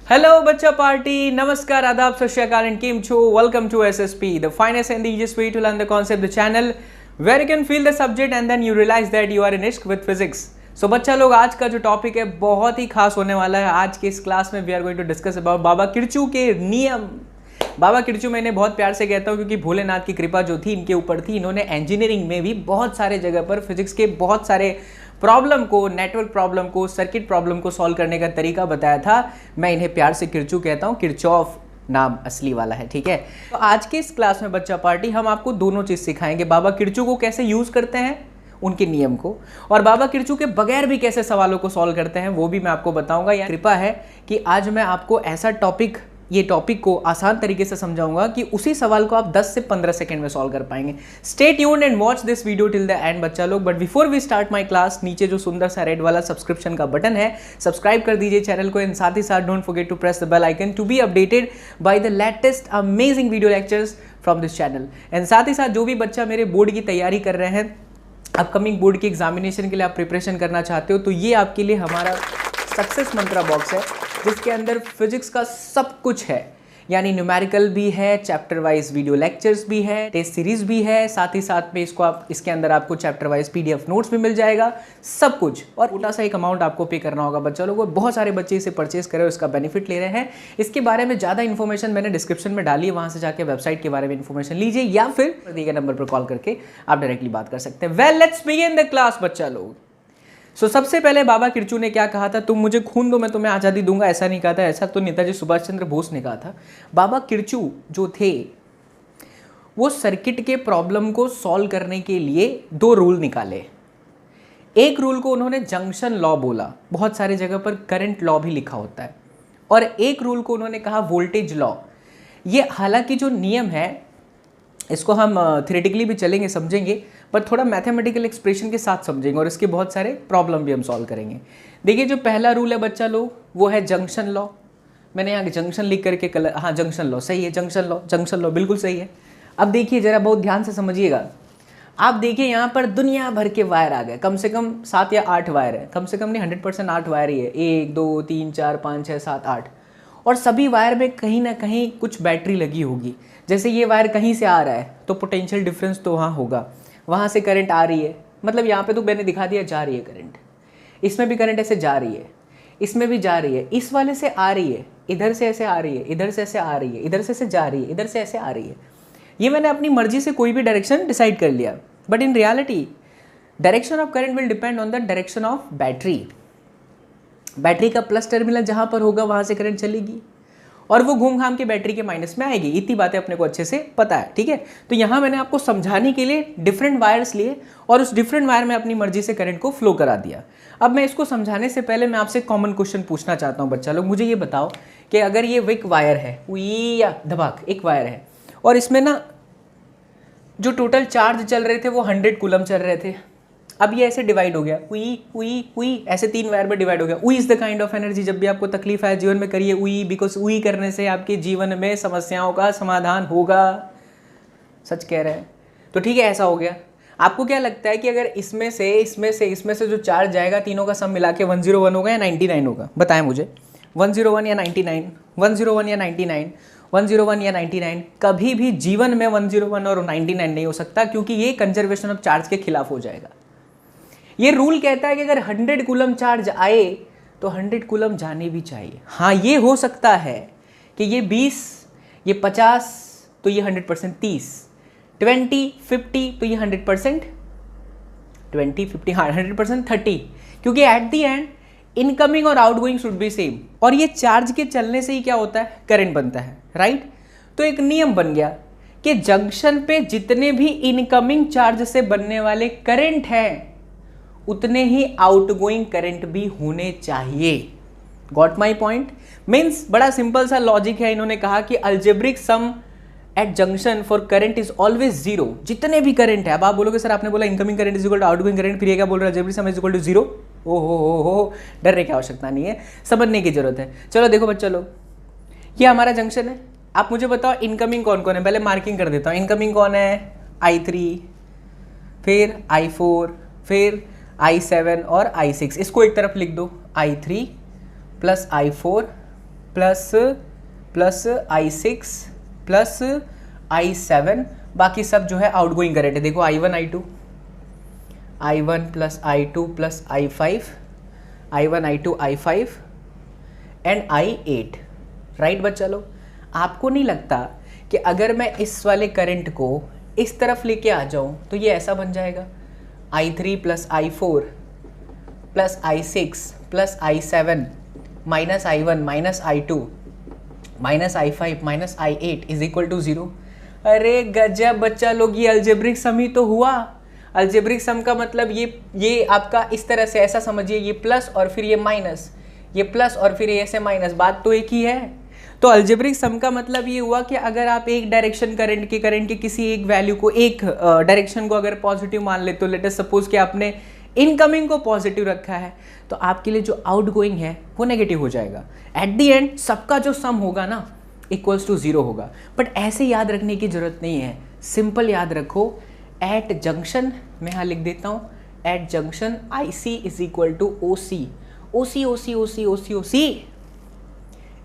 Hello बच्चा party, नमस्कार, आदाब, सत श्री अकाल एंड केम छो। Welcome to SSP, the finest and the easiest way to learn the concept, the channel where you can feel the subject and then you realize that you are in इश्क with physics. सो बच्चा लोग, आज का जो topic है बहुत ही खास होने वाला है। आज के इस क्लास में we are going to discuss about baba Kirchhoff के नियम। बाबा किरचू मैं इन्हें बहुत प्यार से कहता हूँ क्योंकि भोलेनाथ की कृपा जो थी इनके ऊपर थी। इन्होंने इंजीनियरिंग में भी बहुत सारे जगह पर फिजिक्स के बहुत सारे प्रॉब्लम को, नेटवर्क प्रॉब्लम को, सर्किट प्रॉब्लम को सॉल्व करने का तरीका बताया था। मैं इन्हें प्यार से किरचू कहता हूँ, किरचॉफ नाम असली वाला है, ठीक है। तो आज के इस क्लास में बच्चा पार्टी हम आपको दोनों चीज़ सिखाएंगे, बाबा किरचू को कैसे यूज़ करते हैं उनके नियम को, और बाबा किरचू के बगैर भी कैसे सवालों को सॉल्व करते हैं वो भी मैं आपको बताऊंगा। या कृपा है कि आज मैं आपको ऐसा ये टॉपिक को आसान तरीके से समझाऊंगा कि उसी सवाल को आप 10 से 15 सेकंड में सॉल्व कर पाएंगे। Stay tuned and watch this video till the end बच्चा लोग। But before we start my class, नीचे जो सुंदर सा रेड वाला सब्सक्रिप्शन का बटन है, सब्सक्राइब कर दीजिए चैनल को, एंड साथ ही साथ don't forget to press the bell icon to be updated by the latest amazing video lectures from this channel. And साथ ही साथ जो भी बच्चा मेरे बोर्ड की तैयारी कर रहे हैं, अपकमिंग बोर्ड की एग्जामिनेशन के लिए आप प्रिपरेशन करना चाहते हो, तो ये आपके लिए हमारा सक्सेस मंत्रा बॉक्स है जिसके अंदर फिजिक्स का सब कुछ है। यानी न्यूमेरिकल भी है, चैप्टर वाइज वीडियो लेक्चर्स भी है, टेस्ट सीरीज भी है, साथ ही साथ में इसके अंदर आपको चैप्टर वाइज पीडीएफ नोट्स भी मिल जाएगा, सब कुछ। और छोटा सा एक अमाउंट आपको पे करना होगा बच्चा लोगों को। बहुत सारे बच्चे इसे परचेज कर रहे हो, इसका बेनिफिट ले रहे हैं। इसके बारे में ज़्यादा इन्फॉर्मेशन मैंने डिस्क्रिप्शन में डाली है, वहाँ से जाकर वेबसाइट के बारे में इन्फॉर्मेशन लीजिए, या फिर दिए गए नंबर पर कॉल करके आप डायरेक्टली बात कर सकते हैं। Well, let's begin the class बच्चा लोग। सबसे पहले बाबा किरचू ने क्या कहा था, तुम मुझे खून दो मैं तुम्हें आज़ादी दूंगा, ऐसा नहीं कहा था। ऐसा तो नेताजी सुभाष चंद्र बोस ने कहा था। बाबा किरचू जो थे वो सर्किट के प्रॉब्लम को सॉल्व करने के लिए दो रूल निकाले। एक रूल को उन्होंने जंक्शन लॉ बोला, बहुत सारे जगह पर करंट लॉ भी लिखा होता है, और एक रूल को उन्होंने कहा वोल्टेज लॉ। ये हालांकि जो नियम है इसको हम थ्योरेटिकली भी चलेंगे, समझेंगे, पर थोड़ा मैथमेटिकल एक्सप्रेशन के साथ समझेंगे, और इसके बहुत सारे प्रॉब्लम भी हम सॉल्व करेंगे। देखिए, जो पहला रूल है बच्चा लोग वो है जंक्शन लॉ। मैंने यहाँ जंक्शन लिख करके हाँ, जंक्शन लॉ सही है, जंक्शन लॉ बिल्कुल सही है। अब देखिए जरा बहुत ध्यान से समझिएगा। आप देखिए यहाँ पर दुनिया भर के वायर आ गए, कम से कम 7 या 8 वायर है, कम से कम नहीं 100% 8 वायर ही है, 1 2 3 4 5 6 7 8, और सभी वायर में कहीं ना कहीं कुछ बैटरी लगी होगी। जैसे ये वायर कहीं से आ रहा है तो पोटेंशियल डिफरेंस तो वहाँ होगा, वहाँ से करंट आ रही है, मतलब यहाँ पे तो मैंने दिखा दिया जा रही है करंट, इसमें भी करंट ऐसे जा रही है, इसमें भी जा रही है, इस वाले से आ रही है, इधर से ऐसे आ रही है, इधर से ऐसे आ रही है, इधर से ऐसे जा रही है, इधर से ऐसे आ रही है। ये मैंने अपनी मर्जी से कोई भी डायरेक्शन डिसाइड कर लिया, but in reality direction of current will depend on the direction of battery. Battery का प्लस टर्मिनल जहाँ पर होगा वहाँ से करंट चलेगी, और वो घूम घाम के बैटरी के माइनस में आएगी। इतनी बातें अपने को अच्छे से पता है, ठीक है। तो यहाँ मैंने आपको समझाने के लिए डिफरेंट वायर्स लिए, और उस डिफरेंट वायर में अपनी मर्जी से करंट को फ्लो करा दिया। अब मैं इसको समझाने से पहले मैं आपसे कॉमन क्वेश्चन पूछना चाहता हूँ बच्चा लोग। मुझे ये बताओ कि अगर ये एक वायर है, या धबाक एक वायर है, और इसमें ना जो टोटल चार्ज चल रहे थे वो 100 कूलम चल रहे थे। अब ये ऐसे डिवाइड हो गया, उई ऐसे 3 वायर में डिवाइड हो गया। उई is the kind of energy. जब भी आपको तकलीफ आए जीवन में करिए उई, बिकॉज उई करने से आपके जीवन में समस्याओं का समाधान होगा। सच कह रहे हैं, तो ठीक है, ऐसा हो गया। आपको क्या लगता है कि अगर इसमें से जो चार्ज जाएगा, तीनों का सम मिला के 101 होगा या 99 होगा? बताएं मुझे, 101 या 99, 101 या 99, 101 या 99? कभी भी जीवन में 101 और 99 नहीं हो सकता, क्योंकि ये कंजर्वेशन ऑफ चार्ज के खिलाफ हो जाएगा। ये रूल कहता है कि अगर 100 कूलम चार्ज आए तो 100 कूलम जाने भी चाहिए। हाँ, ये हो सकता है कि ये 20, ये 50, तो ये 100% 30, 20, 50, तो ये 100% 20, 50, हाँ 100% 30, क्योंकि एट दी एंड इनकमिंग और आउटगोइंग शुड बी सेम। और ये चार्ज के चलने से ही क्या होता है, करंट बनता है, राइट। तो एक नियम बन गया कि जंक्शन पे जितने भी इनकमिंग चार्ज से बनने वाले करंट हैं उतने ही आउटगोइंग करंट भी होने चाहिए। Got my point? मीन्स बड़ा सिंपल सा लॉजिक है। इन्होंने कहा कि algebraic sum at junction for current is always zero. जितने भी करंट है, अब आप बोलोगे सर आपने बोला incoming current is equal to outgoing current, फिर ये क्या बोल रहा है, algebraic sum is equal to zero? हो, डरने की आवश्यकता नहीं है, समझने की जरूरत है। चलो देखो बच्चा लोग, ये हमारा जंक्शन है। आप मुझे बताओ इनकमिंग कौन कौन है, पहले मार्किंग कर देता हूँ। इनकमिंग कौन है? I3, फिर I4, फिर I7 और I6। इसको एक तरफ लिख दो, I3 plus I4 plus plus I6 plus I7, बाकी सब जो है आउटगोइंग करंट है। देखो I1 I2, I1 plus I2 plus I5, I1 I2 I5 and I8, right बच्चा लोग। आपको नहीं लगता कि अगर मैं इस वाले करंट को इस तरफ लेके आ जाऊं तो ये ऐसा बन जाएगा, I3 plus I4 plus I6 plus I7 minus I1 minus I2 minus I5 minus I8 is equal to 0। अरे गजब बच्चा लोग, ये अलजेब्रिक सम ही तो हुआ। अलजेब्रिक सम का मतलब ये आपका इस तरह से ऐसा समझिए, ये प्लस और फिर ये माइनस, ये प्लस और फिर ये ऐसे माइनस, बात तो एक ही है। तो अलजेब्रिक सम का मतलब ये हुआ कि अगर आप एक डायरेक्शन करंट के किसी एक वैल्यू को, एक डायरेक्शन को अगर पॉजिटिव मान ले, तो लेट अस सपोज कि आपने इनकमिंग को पॉजिटिव रखा है, तो आपके लिए जो आउटगोइंग है वो नेगेटिव हो जाएगा। एट द एंड सबका जो सम होगा ना इक्वल्स टू 0 होगा। बट ऐसे याद रखने की जरूरत नहीं है, सिंपल याद रखो, एट जंक्शन, मैं यहाँ लिख देता हूँ, at junction IC is equal to OC, OC OC OC OC OC,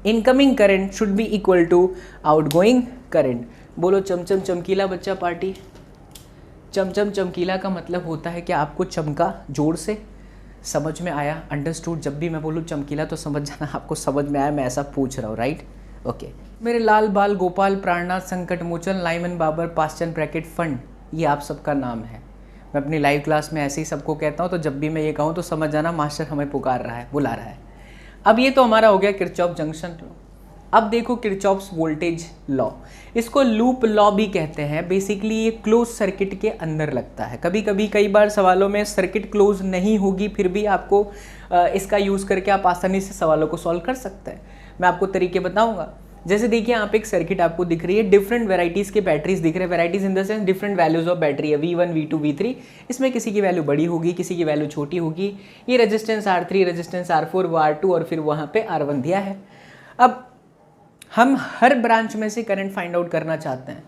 incoming current should be equal to outgoing current. बोलो चमचम चमकीला बच्चा पार्टी। चमचम चमकीला का मतलब होता है कि आपको चमका, जोर से, समझ में आया, अंडरस्टूड। जब भी मैं बोलूँ चमकीला तो समझ जाना आपको समझ में आया, मैं ऐसा पूछ रहा हूँ, राइट? ओके। मेरे लाल बाल गोपाल, प्राणनाथ, संकट मोचन, लाइमन बाबर, पासचंद ब्रैकेट फंड, ये आप सबका नाम है। मैं अपनी लाइव क्लास में ऐसे ही सबको कहता हूँ, तो जब भी मैं ये कहूँ तो समझ जाना मास्टर हमें पुकार रहा है, बुला रहा है। अब ये तो हमारा हो गया किरचॉफ जंक्शन लॉ। अब देखो किरचॉफ्स वोल्टेज लॉ, इसको लूप लॉ भी कहते हैं। बेसिकली ये क्लोज सर्किट के अंदर लगता है। कभी कभी कई बार सवालों में सर्किट क्लोज नहीं होगी, फिर भी आपको इसका यूज़ करके आप आसानी से सवालों को सॉल्व कर सकते हैं। मैं आपको तरीके बताऊंगा। जैसे देखिए यहाँ पे एक सर्किट आपको दिख रही है, डिफरेंट वेराइटीज़ के बैटरीज दिख रहे हैं। Varieties in the sense different values of battery है, V1 V2 V3। इसमें किसी की वैल्यू बड़ी होगी, किसी की वैल्यू छोटी होगी। ये रेजिस्टेंस R3, रेजिस्टेंस R4, वो R2 और फिर वहाँ पे R1 दिया है। अब हम हर ब्रांच में से करंट फाइंड आउट करना चाहते हैं,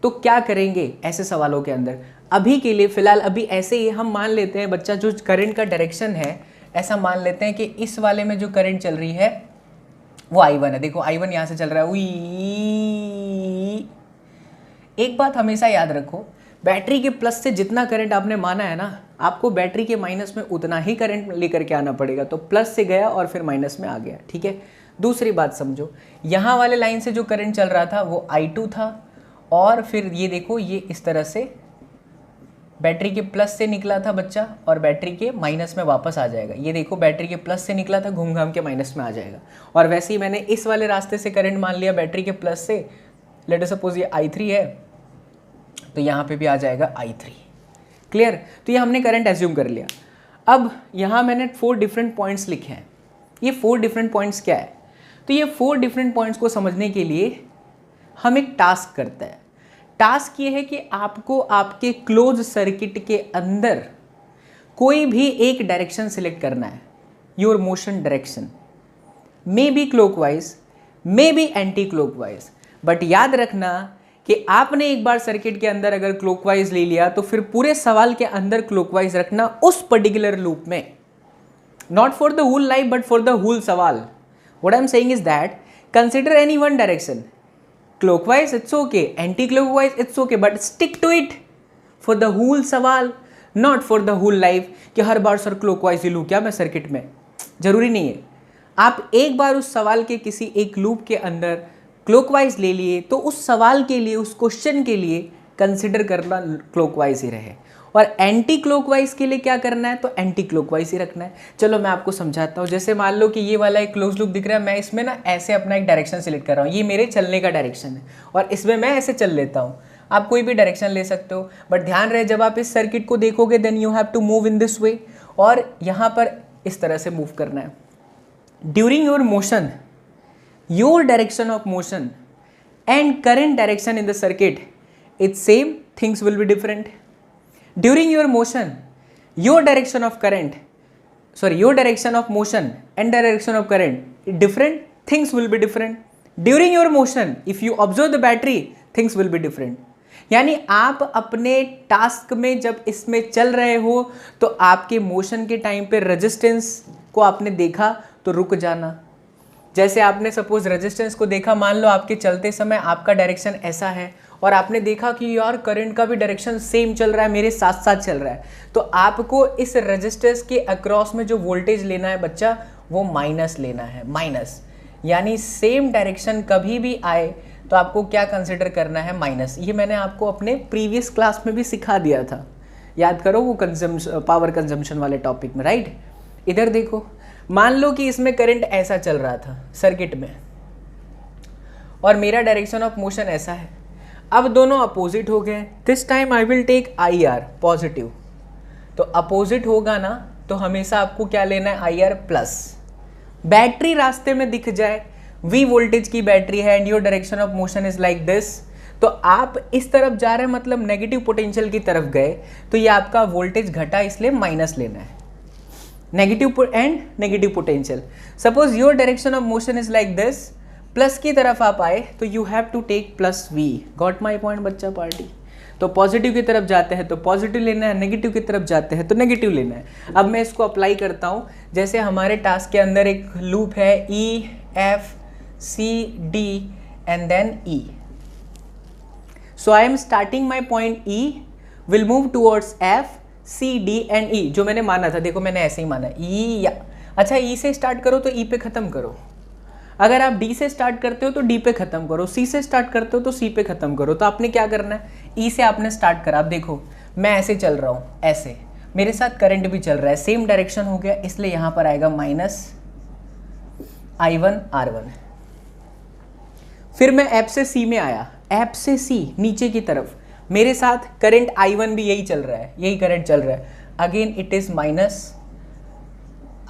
तो क्या करेंगे ऐसे सवालों के अंदर? अभी के लिए फ़िलहाल अभी ऐसे ही हम मान लेते हैं बच्चा, जो करंट का डायरेक्शन है ऐसा मान लेते हैं कि इस वाले में जो करंट चल रही है वो I1 है। देखो I1 यहाँ से चल रहा है, एक बात हमेशा याद रखो, बैटरी के प्लस से जितना करंट आपने माना है ना, आपको बैटरी के माइनस में उतना ही करंट लेकर के आना पड़ेगा। तो प्लस से गया और फिर माइनस में आ गया, ठीक है। दूसरी बात समझो, यहाँ वाले लाइन से जो करंट चल रहा था वो I2 था, और फिर ये देखो ये इस तरह से बैटरी के प्लस से निकला था बच्चा, और बैटरी के माइनस में वापस आ जाएगा। ये देखो बैटरी के प्लस से निकला था, घूम घाम के माइनस में आ जाएगा। और वैसे ही मैंने इस वाले रास्ते से करंट मान लिया बैटरी के प्लस से, लेट अस सपोज ये I3 है, तो यहाँ पे भी आ जाएगा I3। क्लियर? तो ये हमने करंट एज्यूम कर लिया। अब यहाँ मैंने 4 डिफरेंट पॉइंट्स लिखे हैं। ये 4 डिफरेंट पॉइंट्स क्या है? तो ये 4 डिफरेंट पॉइंट्स को समझने के लिए हम एक टास्क करते हैं। टास्क ये है कि आपको आपके क्लोज सर्किट के अंदर कोई भी एक डायरेक्शन सिलेक्ट करना है। Your motion direction may be clockwise, may be anti clockwise, but याद रखना कि आपने एक बार सर्किट के अंदर अगर क्लॉकवाइज ले लिया तो फिर पूरे सवाल के अंदर क्लॉकवाइज रखना उस पर्टिकुलर लूप में, not for the whole life but for the whole सवाल। What I am saying is that consider any one direction, clockwise it's okay, anti-clockwise it's okay, but stick to it for the whole सवाल, not for the whole life कि हर बार sir clockwise ही लूँ क्या मैं circuit में, जरूरी नहीं है। आप एक बार उस सवाल के किसी एक लूप के अंदर clockwise ले लिए तो उस सवाल के लिए, उस क्वेश्चन के लिए कंसिडर करना clockwise ही रहे, और एंटी क्लॉकवाइज के लिए क्या करना है, तो एंटी क्लॉकवाइज ही रखना है। चलो मैं आपको समझाता हूँ। जैसे मान लो कि ये वाला एक क्लोज लूप दिख रहा है, मैं इसमें ना ऐसे अपना एक डायरेक्शन सिलेक्ट कर रहा हूँ, ये मेरे चलने का डायरेक्शन है, और इसमें मैं ऐसे चल लेता हूँ। आप कोई भी डायरेक्शन ले सकते हो, बट ध्यान रहे जब आप इस सर्किट को देखोगे then you have to move in this way, और यहाँ पर इस तरह से मूव करना है। During your motion, your direction of motion and current direction in the circuit it's same, things will be different. During your motion, your direction of current, your direction of motion and direction of current, different, things will be different. During your motion, if you observe the battery, things will be different. यानी आप अपने task में जब इसमें चल रहे हो तो आपके मोशन के टाइम पे रेजिस्टेंस को आपने देखा तो रुक जाना। जैसे आपने सपोज रेजिस्टेंस को देखा, मान लो आपके चलते समय आपका डायरेक्शन ऐसा है और आपने देखा कि यार करंट का भी डायरेक्शन सेम चल रहा है, मेरे साथ साथ चल रहा है, तो आपको इस रेजिस्टेंस के अक्रॉस में जो वोल्टेज लेना है बच्चा, वो माइनस लेना है, माइनस। यानी सेम डायरेक्शन कभी भी आए तो आपको क्या कंसिडर करना है, माइनस। ये मैंने आपको अपने प्रीवियस क्लास में भी सिखा दिया था, याद करो वो पावर कंजम्पशन वाले टॉपिक में, राइट। इधर देखो, मान लो कि इसमें करंट ऐसा चल रहा था सर्किट में और मेरा डायरेक्शन ऑफ मोशन ऐसा है। अब दोनों अपोजिट हो गए। This time I will take I R positive. तो अपोजिट होगा ना, तो हमेशा आपको क्या लेना है, आई आर प्लस। बैटरी रास्ते में दिख जाए, V वोल्टेज की बैटरी है and your direction of motion is like this, तो आप इस तरफ जा रहे हैं, मतलब नेगेटिव पोटेंशियल की तरफ गए, तो ये आपका वोल्टेज घटा, इसलिए माइनस लेना है, negative and negative potential. Suppose your direction of motion is like this, plus की तरफ आप आए तो you have to take plus V। Got my point बच्चा पार्टी। तो पॉजिटिव की तरफ जाते हैं तो पॉजिटिव लेना है, नेगेटिव की तरफ जाते हैं तो नेगेटिव लेना है। अब मैं इसको अप्लाई करता हूँ, जैसे हमारे टास्क के अंदर एक लूप है E F C D and then E. So I am starting my point E, will move towards F, C, D and E, जो मैंने माना था। देखो मैंने ऐसे ही माना E या, अच्छा E से स्टार्ट करो तो E पे ख़त्म करो, अगर आप D से स्टार्ट करते हो तो D पे ख़त्म करो, C से स्टार्ट करते हो तो C पे ख़त्म करो। तो आपने क्या करना है, E से आपने स्टार्ट करा। अब देखो मैं ऐसे चल रहा हूँ, ऐसे मेरे साथ करंट भी चल रहा है, सेम डायरेक्शन हो गया, इसलिए यहाँ पर आएगा माइनस I1 R1। फिर मैं F से C में आया, F से C नीचे की तरफ, मेरे साथ करंट I1 भी यही चल रहा है, यही करंट चल रहा है, again it is minus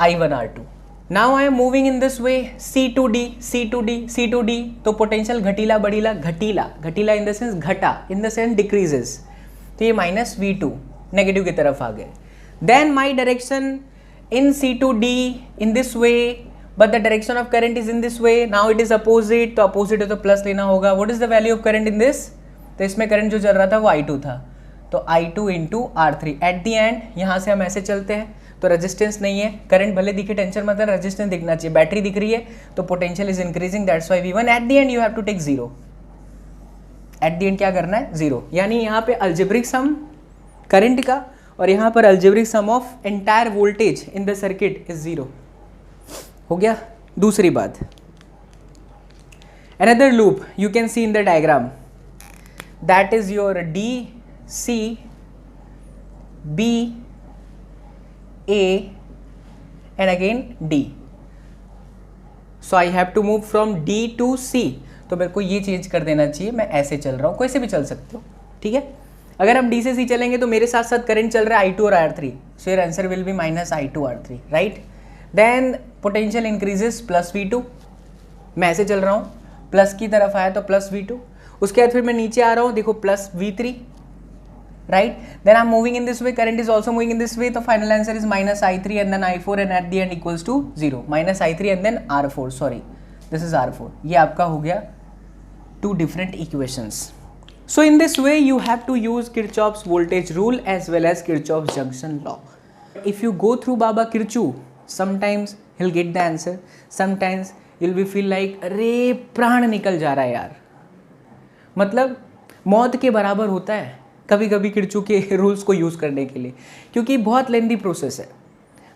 I1 R2। Now I am moving in this way, C to D, C to D, C to D, तो पोटेंशियल घटीला बढ़ीला, घटीला घटीला इन द सेंस घटा, इन द सेंस डिक्रीजेस, तो ये minus V2 negative की तरफ आ गए। Then my direction in C to D in this way, but the direction of current is in this way, now it is opposite, तो opposite है तो plus लेना होगा। what is the value of current in this, तो इसमें current जो चल रहा था वो I2 था, तो I2 into R3। Eight the and यहाँ से हम ऐसे चलते हैं तो रेजिस्टेंस नहीं है, करंट भले दिखे टेंशन मत लेना, रेजिस्टेंस दिखना चाहिए, बैटरी दिख रही है तो potential is increasing, that's why V1। At the end you have to take zero, at the end क्या करना है, जीरो। यानी यहाँ पे अल्जेब्रिक सम करंट का और यहाँ पर algebraic sum of entire voltage in the circuit is zero. हो गया। दूसरी बात, another loop you can see in the diagram, that is your D, C, B, A and again D. So I have to move from D to C, तो मेरे को ये change कर देना चाहिए, मैं ऐसे चल रहा हूँ, कैसे भी चल सकते हो, ठीक है। अगर हम D से C चलेंगे तो मेरे साथ साथ करंट चल रहा है I2 और R3, so your answer will be minus I2 R3, right? Then potential increases plus V2, मैं ऐसे चल रहा हूँ, प्लस की तरफ आया तो प्लस V2, उसके बाद फिर मैं नीचे आ रहा हूँ, देखो plus V3, right. Then I am moving in this way, current is also moving in this way, तो final answer is minus I3 and then I4 and at the end equals to zero, minus I3 and then R4, sorry this is R4। ये आपका हो गया two different equations. So in this way you have to use Kirchhoff's voltage rule as well as Kirchhoff's junction law. If you go through Baba Kirchu, sometimes he'll get the answer, sometimes you'll be feel like अरे प्राण निकल जा रहा है यार, मतलब मौत के बराबर होता है कभी कभी किरचू के रूल्स को यूज़ करने के लिए, क्योंकि बहुत लेंदी प्रोसेस है।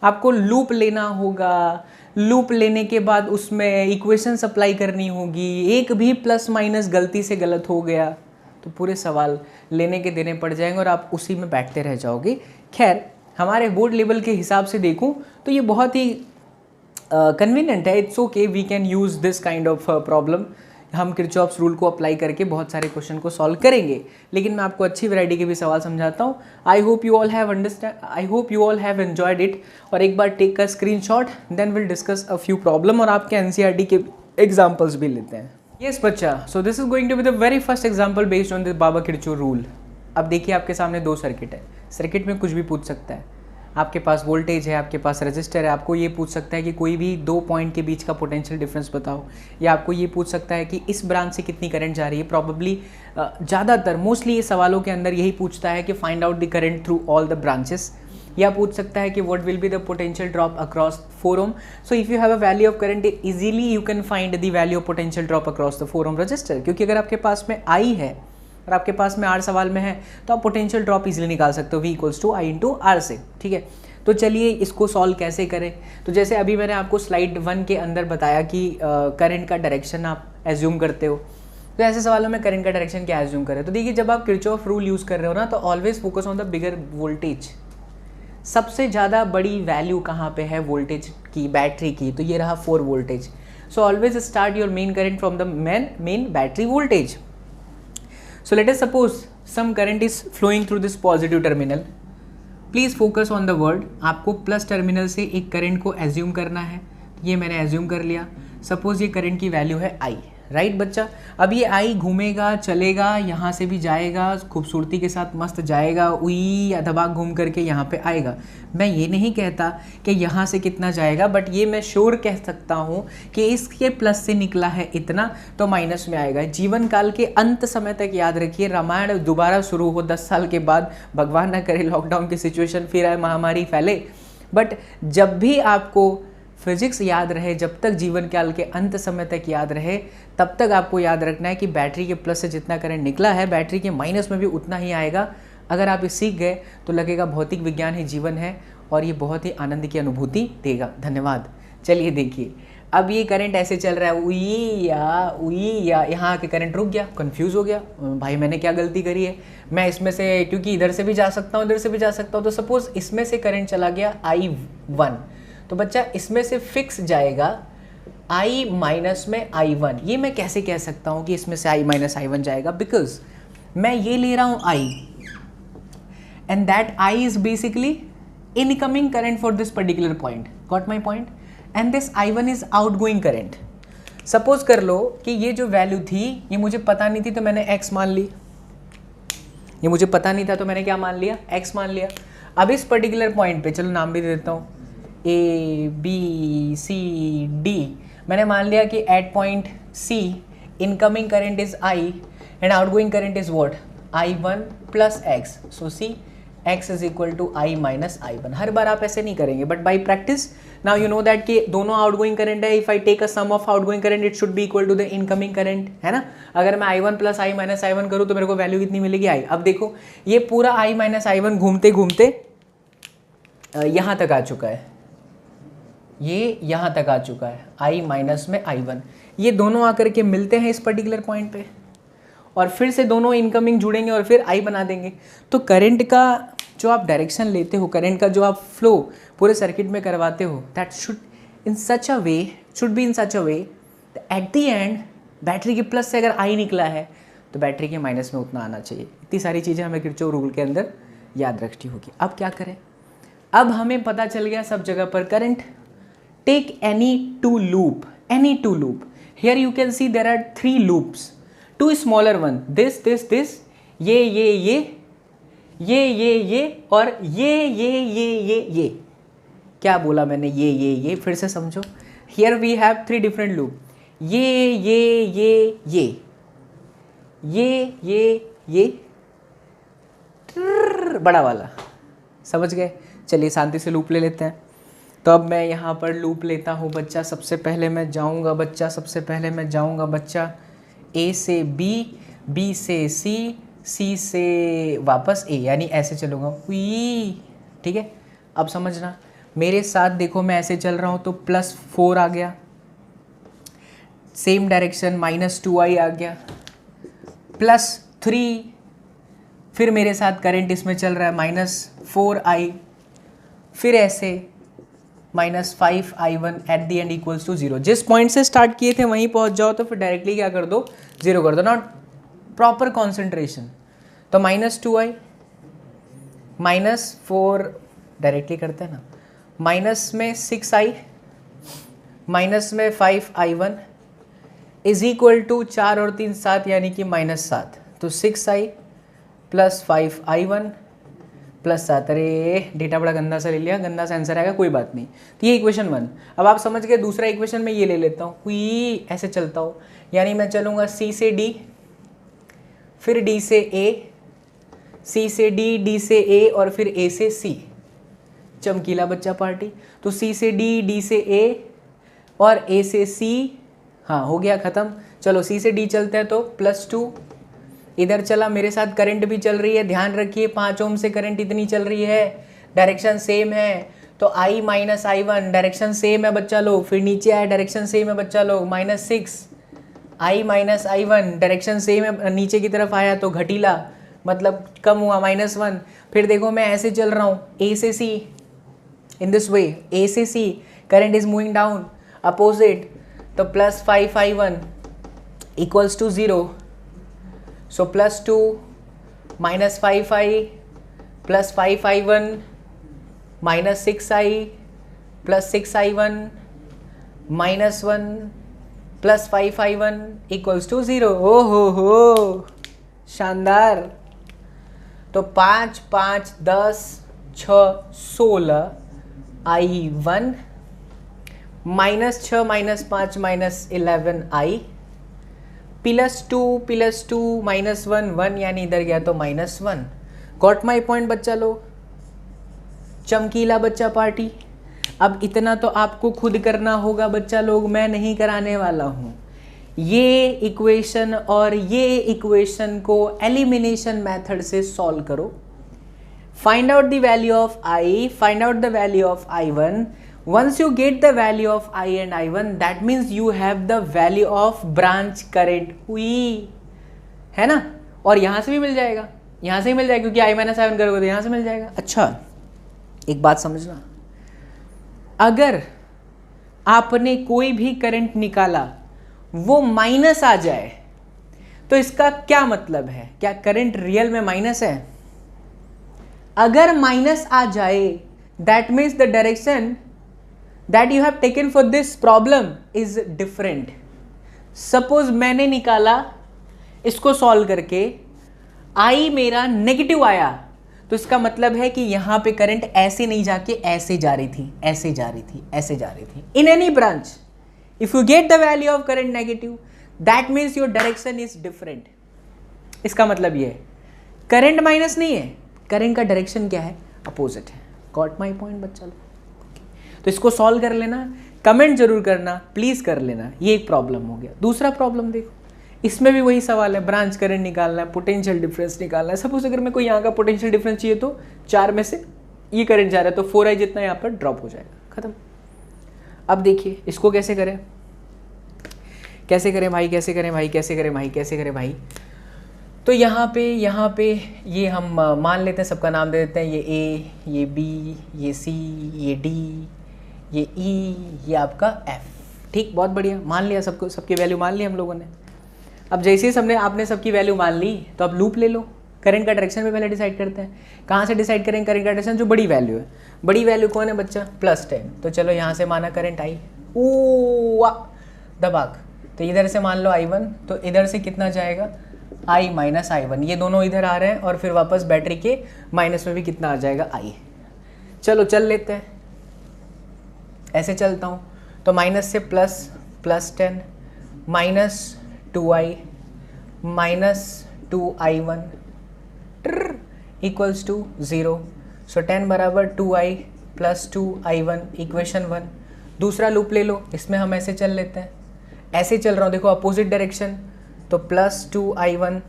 आपको लूप लेना होगा, लूप लेने के बाद उसमें इक्वेशन अप्लाई करनी होगी, एक भी प्लस माइनस गलती से गलत हो गया तो पूरे सवाल लेने के देने पड़ जाएंगे और आप उसी में बैठते रह जाओगे। खैर हमारे बोर्ड लेवल के हिसाब से देखूं तो ये बहुत ही कन्वीनियंट है, it's okay, we can use this kind of problem. हम किरचॉफ्स रूल को अप्लाई करके बहुत सारे क्वेश्चन को सॉल्व करेंगे, लेकिन मैं आपको अच्छी वैरायटी के भी सवाल समझाता हूँ। I hope you all have understand, I hope you all have enjoyed it. और एक बार टेक का screenshot, then will discuss a few problem और आपके एनसीईआरटी के एग्जाम्पल्स भी लेते हैं। यस बच्चा, so this is going to be the very first example based on the baba Kirchhoff rule. अब देखिए आपके सामने दो सर्किट है, सर्किट में कुछ भी पूछ सकता है, आपके पास वोल्टेज है, आपके पास रजिस्टर है, आपको ये पूछ सकता है कि कोई भी दो पॉइंट के बीच का पोटेंशियल डिफरेंस बताओ, या आपको ये पूछ सकता है कि इस ब्रांच से कितनी करंट जा रही है। प्रॉबेबली ज़्यादातर मोस्टली ये सवालों के अंदर यही पूछता है कि find out the current through all the branches. या पूछ सकता है कि what will be the potential drop across 4 ohm. So if you have a value of current easily you can find the value of potential drop across the 4 ohm resistor, क्योंकि अगर आपके पास में आई है और आपके पास में आर सवाल में है तो आप पोटेंशियल ड्रॉप इजीली निकाल सकते हो V equals to I into R से. ठीक है, तो चलिए इसको सॉल्व कैसे करें. तो जैसे अभी मैंने आपको स्लाइड 1 के अंदर बताया कि करंट का डायरेक्शन आप एज्यूम करते हो, तो ऐसे सवालों में करंट का डायरेक्शन क्या एज्यूम करें. तो देखिए, जब आप किरचॉफ रूल यूज़ कर रहे हो ना, तो always focus on the bigger voltage. सबसे ज़्यादा बड़ी वैल्यू कहाँ पे है वोल्टेज की, बैटरी की, तो ये रहा 4 voltage. So always start your main current from the main battery voltage. So let us suppose some current is flowing through this positive terminal. Please focus on the word. आपको plus terminal से एक current को assume करना है. ये मैंने assume कर लिया. सपोज ये करंट की वैल्यू है आई, राइट बच्चा. अब ये आई घूमेगा, चलेगा, यहाँ से भी जाएगा, खूबसूरती के साथ मस्त जाएगा, उई अधबाग घूम करके यहाँ पे आएगा. मैं ये नहीं कहता कि यहाँ से कितना जाएगा, बट ये मैं श्योर कह सकता हूँ कि इसके प्लस से निकला है इतना, तो माइनस में आएगा. जीवन काल के अंत समय तक याद रखिए, रामायण दोबारा शुरू हो 10 साल के बाद, भगवान ना करे लॉकडाउन की सिचुएशन फिर आए, महामारी फैले, बट जब भी आपको फिजिक्स याद रहे, जब तक जीवन काल के अंत समय तक याद रहे, तब तक आपको याद रखना है कि बैटरी के प्लस से जितना करंट निकला है, बैटरी के माइनस में भी उतना ही आएगा. अगर आप ये सीख गए तो लगेगा भौतिक विज्ञान ही जीवन है, और ये बहुत ही आनंद की अनुभूति देगा. धन्यवाद. चलिए देखिए, अब ये करंट ऐसे चल रहा है, उई या यहाँ आके करंट रुक गया, कंफ्यूज हो गया, भाई मैंने क्या गलती करी है. मैं इसमें से, क्योंकि इधर से भी जा सकता हूँ, इधर से भी जा सकता हूँ, तो सपोज इसमें से करंट चला गया I1, तो बच्चा इसमें से फिक्स जाएगा I माइनस में I1. ये मैं कैसे कह सकता हूँ कि इसमें से I माइनस I1 जाएगा, बिकॉज मैं ये ले रहा हूँ I, and that I is basically incoming current for this particular point. Got my point. And this I1 is outgoing current. Suppose कर लो कि ये जो वैल्यू थी ये मुझे पता नहीं थी, तो मैंने X मान ली. ये मुझे पता नहीं था तो मैंने क्या मान लिया, X मान लिया. अब इस पर्टिकुलर पॉइंट पे, चलो नाम भी दे देता हूँ, ABCD, मैंने मान लिया कि at point C incoming current is I and outgoing current is what, I1 plus X. So C X is equal to I minus I1. हर बार आप ऐसे नहीं करेंगे, but by practice now you know that कि दोनों outgoing current है. If I take a sum of outgoing current it should be equal to the incoming current, है ना. अगर मैं I1 plus I minus I1 करूँ तो मेरे को वैल्यू कितनी मिलेगी, I. अब देखो, ये पूरा I माइनस I1 घूमते घूमते यहाँ तक आ चुका है, ये यहाँ तक आ चुका है, I माइनस में I1. ये दोनों आकर के मिलते हैं इस पर्टिकुलर पॉइंट पे, और फिर से दोनों इनकमिंग जुड़ेंगे और फिर I बना देंगे. तो करंट का जो आप डायरेक्शन लेते हो, करंट का जो आप फ्लो पूरे सर्किट में करवाते हो, that should in such a way, should be in such a way at the and battery के प्लस से अगर I निकला है तो बैटरी के माइनस में उतना आना चाहिए. इतनी सारी चीज़ें हमें किरचॉफ रूल के अंदर याद रखनी होगी. अब क्या करें, अब हमें पता चल गया सब जगह पर current. Take any two loop. Here you can see there are 3 loops. 2 smaller one. This. ये और ये. क्या बोला मैंने, ये. फिर से समझो. Here we have 3 different loop. ये. बड़ा वाला. समझ गए. चलिए शांति से लूप ले लेते हैं. तो अब मैं यहाँ पर लूप लेता हूँ बच्चा. सबसे पहले मैं जाऊँगा बच्चा A से B, B से C, C से वापस A, यानी ऐसे चलूँगा. ठीक है, अब समझना मेरे साथ. देखो मैं ऐसे चल रहा हूँ तो +4 आ गया, सेम डायरेक्शन -2I आ गया, +3, फिर मेरे साथ करंट इसमें चल रहा है -4I, फिर ऐसे -5I1 at the end equals to 0. जिस पॉइंट से स्टार्ट किए थे वहीं पहुंच जाओ, तो फिर डायरेक्टली क्या कर दो, 0 कर दो. Not proper concentration. तो -2I, -4 डायरेक्टली करते हैं ना, माइनस में 6I, माइनस में 5I1 इज इक्वल टू 4 और 3 7, यानी कि -7. तो 6I प्लस 5I1 प्लस 7. अरे डेटा बड़ा गंदा सा ले लिया, गंदा सा आंसर आएगा, कोई बात नहीं. तो ये इक्वेशन 1. अब आप समझ गए. दूसरा इक्वेशन में ये ले लेता हूँ, ऐसे चलता हूँ, यानी मैं चलूँगा C से D, फिर D से A, C से D, D से A और फिर A से C. चमकीला बच्चा पार्टी। तो सी से डी, डी से ए और ए से सी, हाँ हो गया ख़त्म। चलो सी से डी चलते हैं तो +2 इधर चला, मेरे साथ करंट भी चल रही है, ध्यान रखिए 5 ओम से करंट इतनी चल रही है, डायरेक्शन सेम है, तो I minus I1 direction same है बच्चा लोग। फिर नीचे आया डायरेक्शन सेम है बच्चा लोग, -6 I minus I1 direction same है, नीचे की तरफ आया तो घटीला मतलब कम हुआ -1। फिर देखो मैं ऐसे चल रहा हूँ A से C, in this way A से C current is moving down opposite, तो +5 I1 equals to 0। So +2 -5 I +5 I1 -6 I +6 I1 -1 +5 I1 equals to 0। ओ हो शानदार। तो 5 5 10 6 16 I1 -6 -5 -11 I +2 -1 1 यानी इधर गया तो -1। गॉट माई पॉइंट बच्चा लोग, चमकीला बच्चा पार्टी। अब इतना तो आपको खुद करना होगा बच्चा लोग, मैं नहीं कराने वाला हूँ। ये इक्वेशन और ये इक्वेशन को एलिमिनेशन मेथड से सॉल्व करो। Find out the value of I, find out the value of I1। Once you get the value of I and I1, that means you have the value of branch current हुई है ना। और यहाँ से भी मिल जाएगा, यहाँ से ही मिल जाएगा क्योंकि I माइनस I1 करोगे तो यहाँ से मिल जाएगा। अच्छा एक बात समझना, अगर आपने कोई भी करंट निकाला वो माइनस आ जाए तो इसका क्या मतलब है? क्या करंट रियल में माइनस है? अगर माइनस आ जाए that means the direction that you have taken for this problem is different. Suppose मैंने निकाला इसको सॉल्व करके I मेरा नेगेटिव आया, तो इसका मतलब है कि यहाँ पे करंट ऐसे नहीं जाके ऐसे जा रही थी, ऐसे जा रही थी, ऐसे जा रही थी। In any branch, if you get the value of current negative, that means your direction is different. इसका मतलब ये है करंट माइनस नहीं है, करंट का डायरेक्शन क्या है? अपोजिट है। गॉट माई पॉइंट बच्चा लोग? तो इसको सॉल्व कर लेना, कमेंट जरूर करना, प्लीज कर लेना। ये एक प्रॉब्लम हो गया। दूसरा प्रॉब्लम देखो, इसमें भी वही सवाल है, ब्रांच करंट निकालना है, पोटेंशियल डिफरेंस निकालना है। सपोज अगर मैं कोई यहाँ का पोटेंशियल डिफरेंस चाहिए तो 4 में से ये करंट जा रहा है तो 4I जितना यहाँ पर ड्रॉप हो जाएगा, खत्म। अब देखिए इसको कैसे करें, कैसे करें भाई, कैसे करें भाई, कैसे करें भाई, कैसे करें भाई। तो यहाँ पे ये हम मान लेते हैं, सबका नाम दे देते हैं, ये A, ये B, ये C, ये D, ये E, ये आपका F। ठीक, बहुत बढ़िया, मान लिया सबको, सबकी वैल्यू मान ली हम लोगों ने। अब जैसे ही आपने सबकी वैल्यू मान ली तो अब लूप ले लो। करंट का डायरेक्शन भी पहले डिसाइड करते हैं। कहाँ से डिसाइड करेंगे करंट का डायरेक्शन? जो बड़ी वैल्यू है। बड़ी वैल्यू कौन है बच्चा? +10। तो चलो यहाँ से माना करंट I, ओ दबाक, तो इधर से मान लो I1, तो इधर से कितना जाएगा? I minus I1। ये दोनों इधर आ रहे हैं और फिर वापस बैटरी के माइनस में भी कितना आ जाएगा? I। चलो चल लेते हैं, ऐसे चलता हूँ। तो माइनस से +10 -2I -2I1 इक्वल्स टू 0। सो 10 बराबर 2I + 2I1 इक्वेशन 1। दूसरा लूप ले लो, इसमें हम ऐसे चल लेते हैं, ऐसे चल रहा हूँ, देखो अपोजिट डायरेक्शन, तो +2I1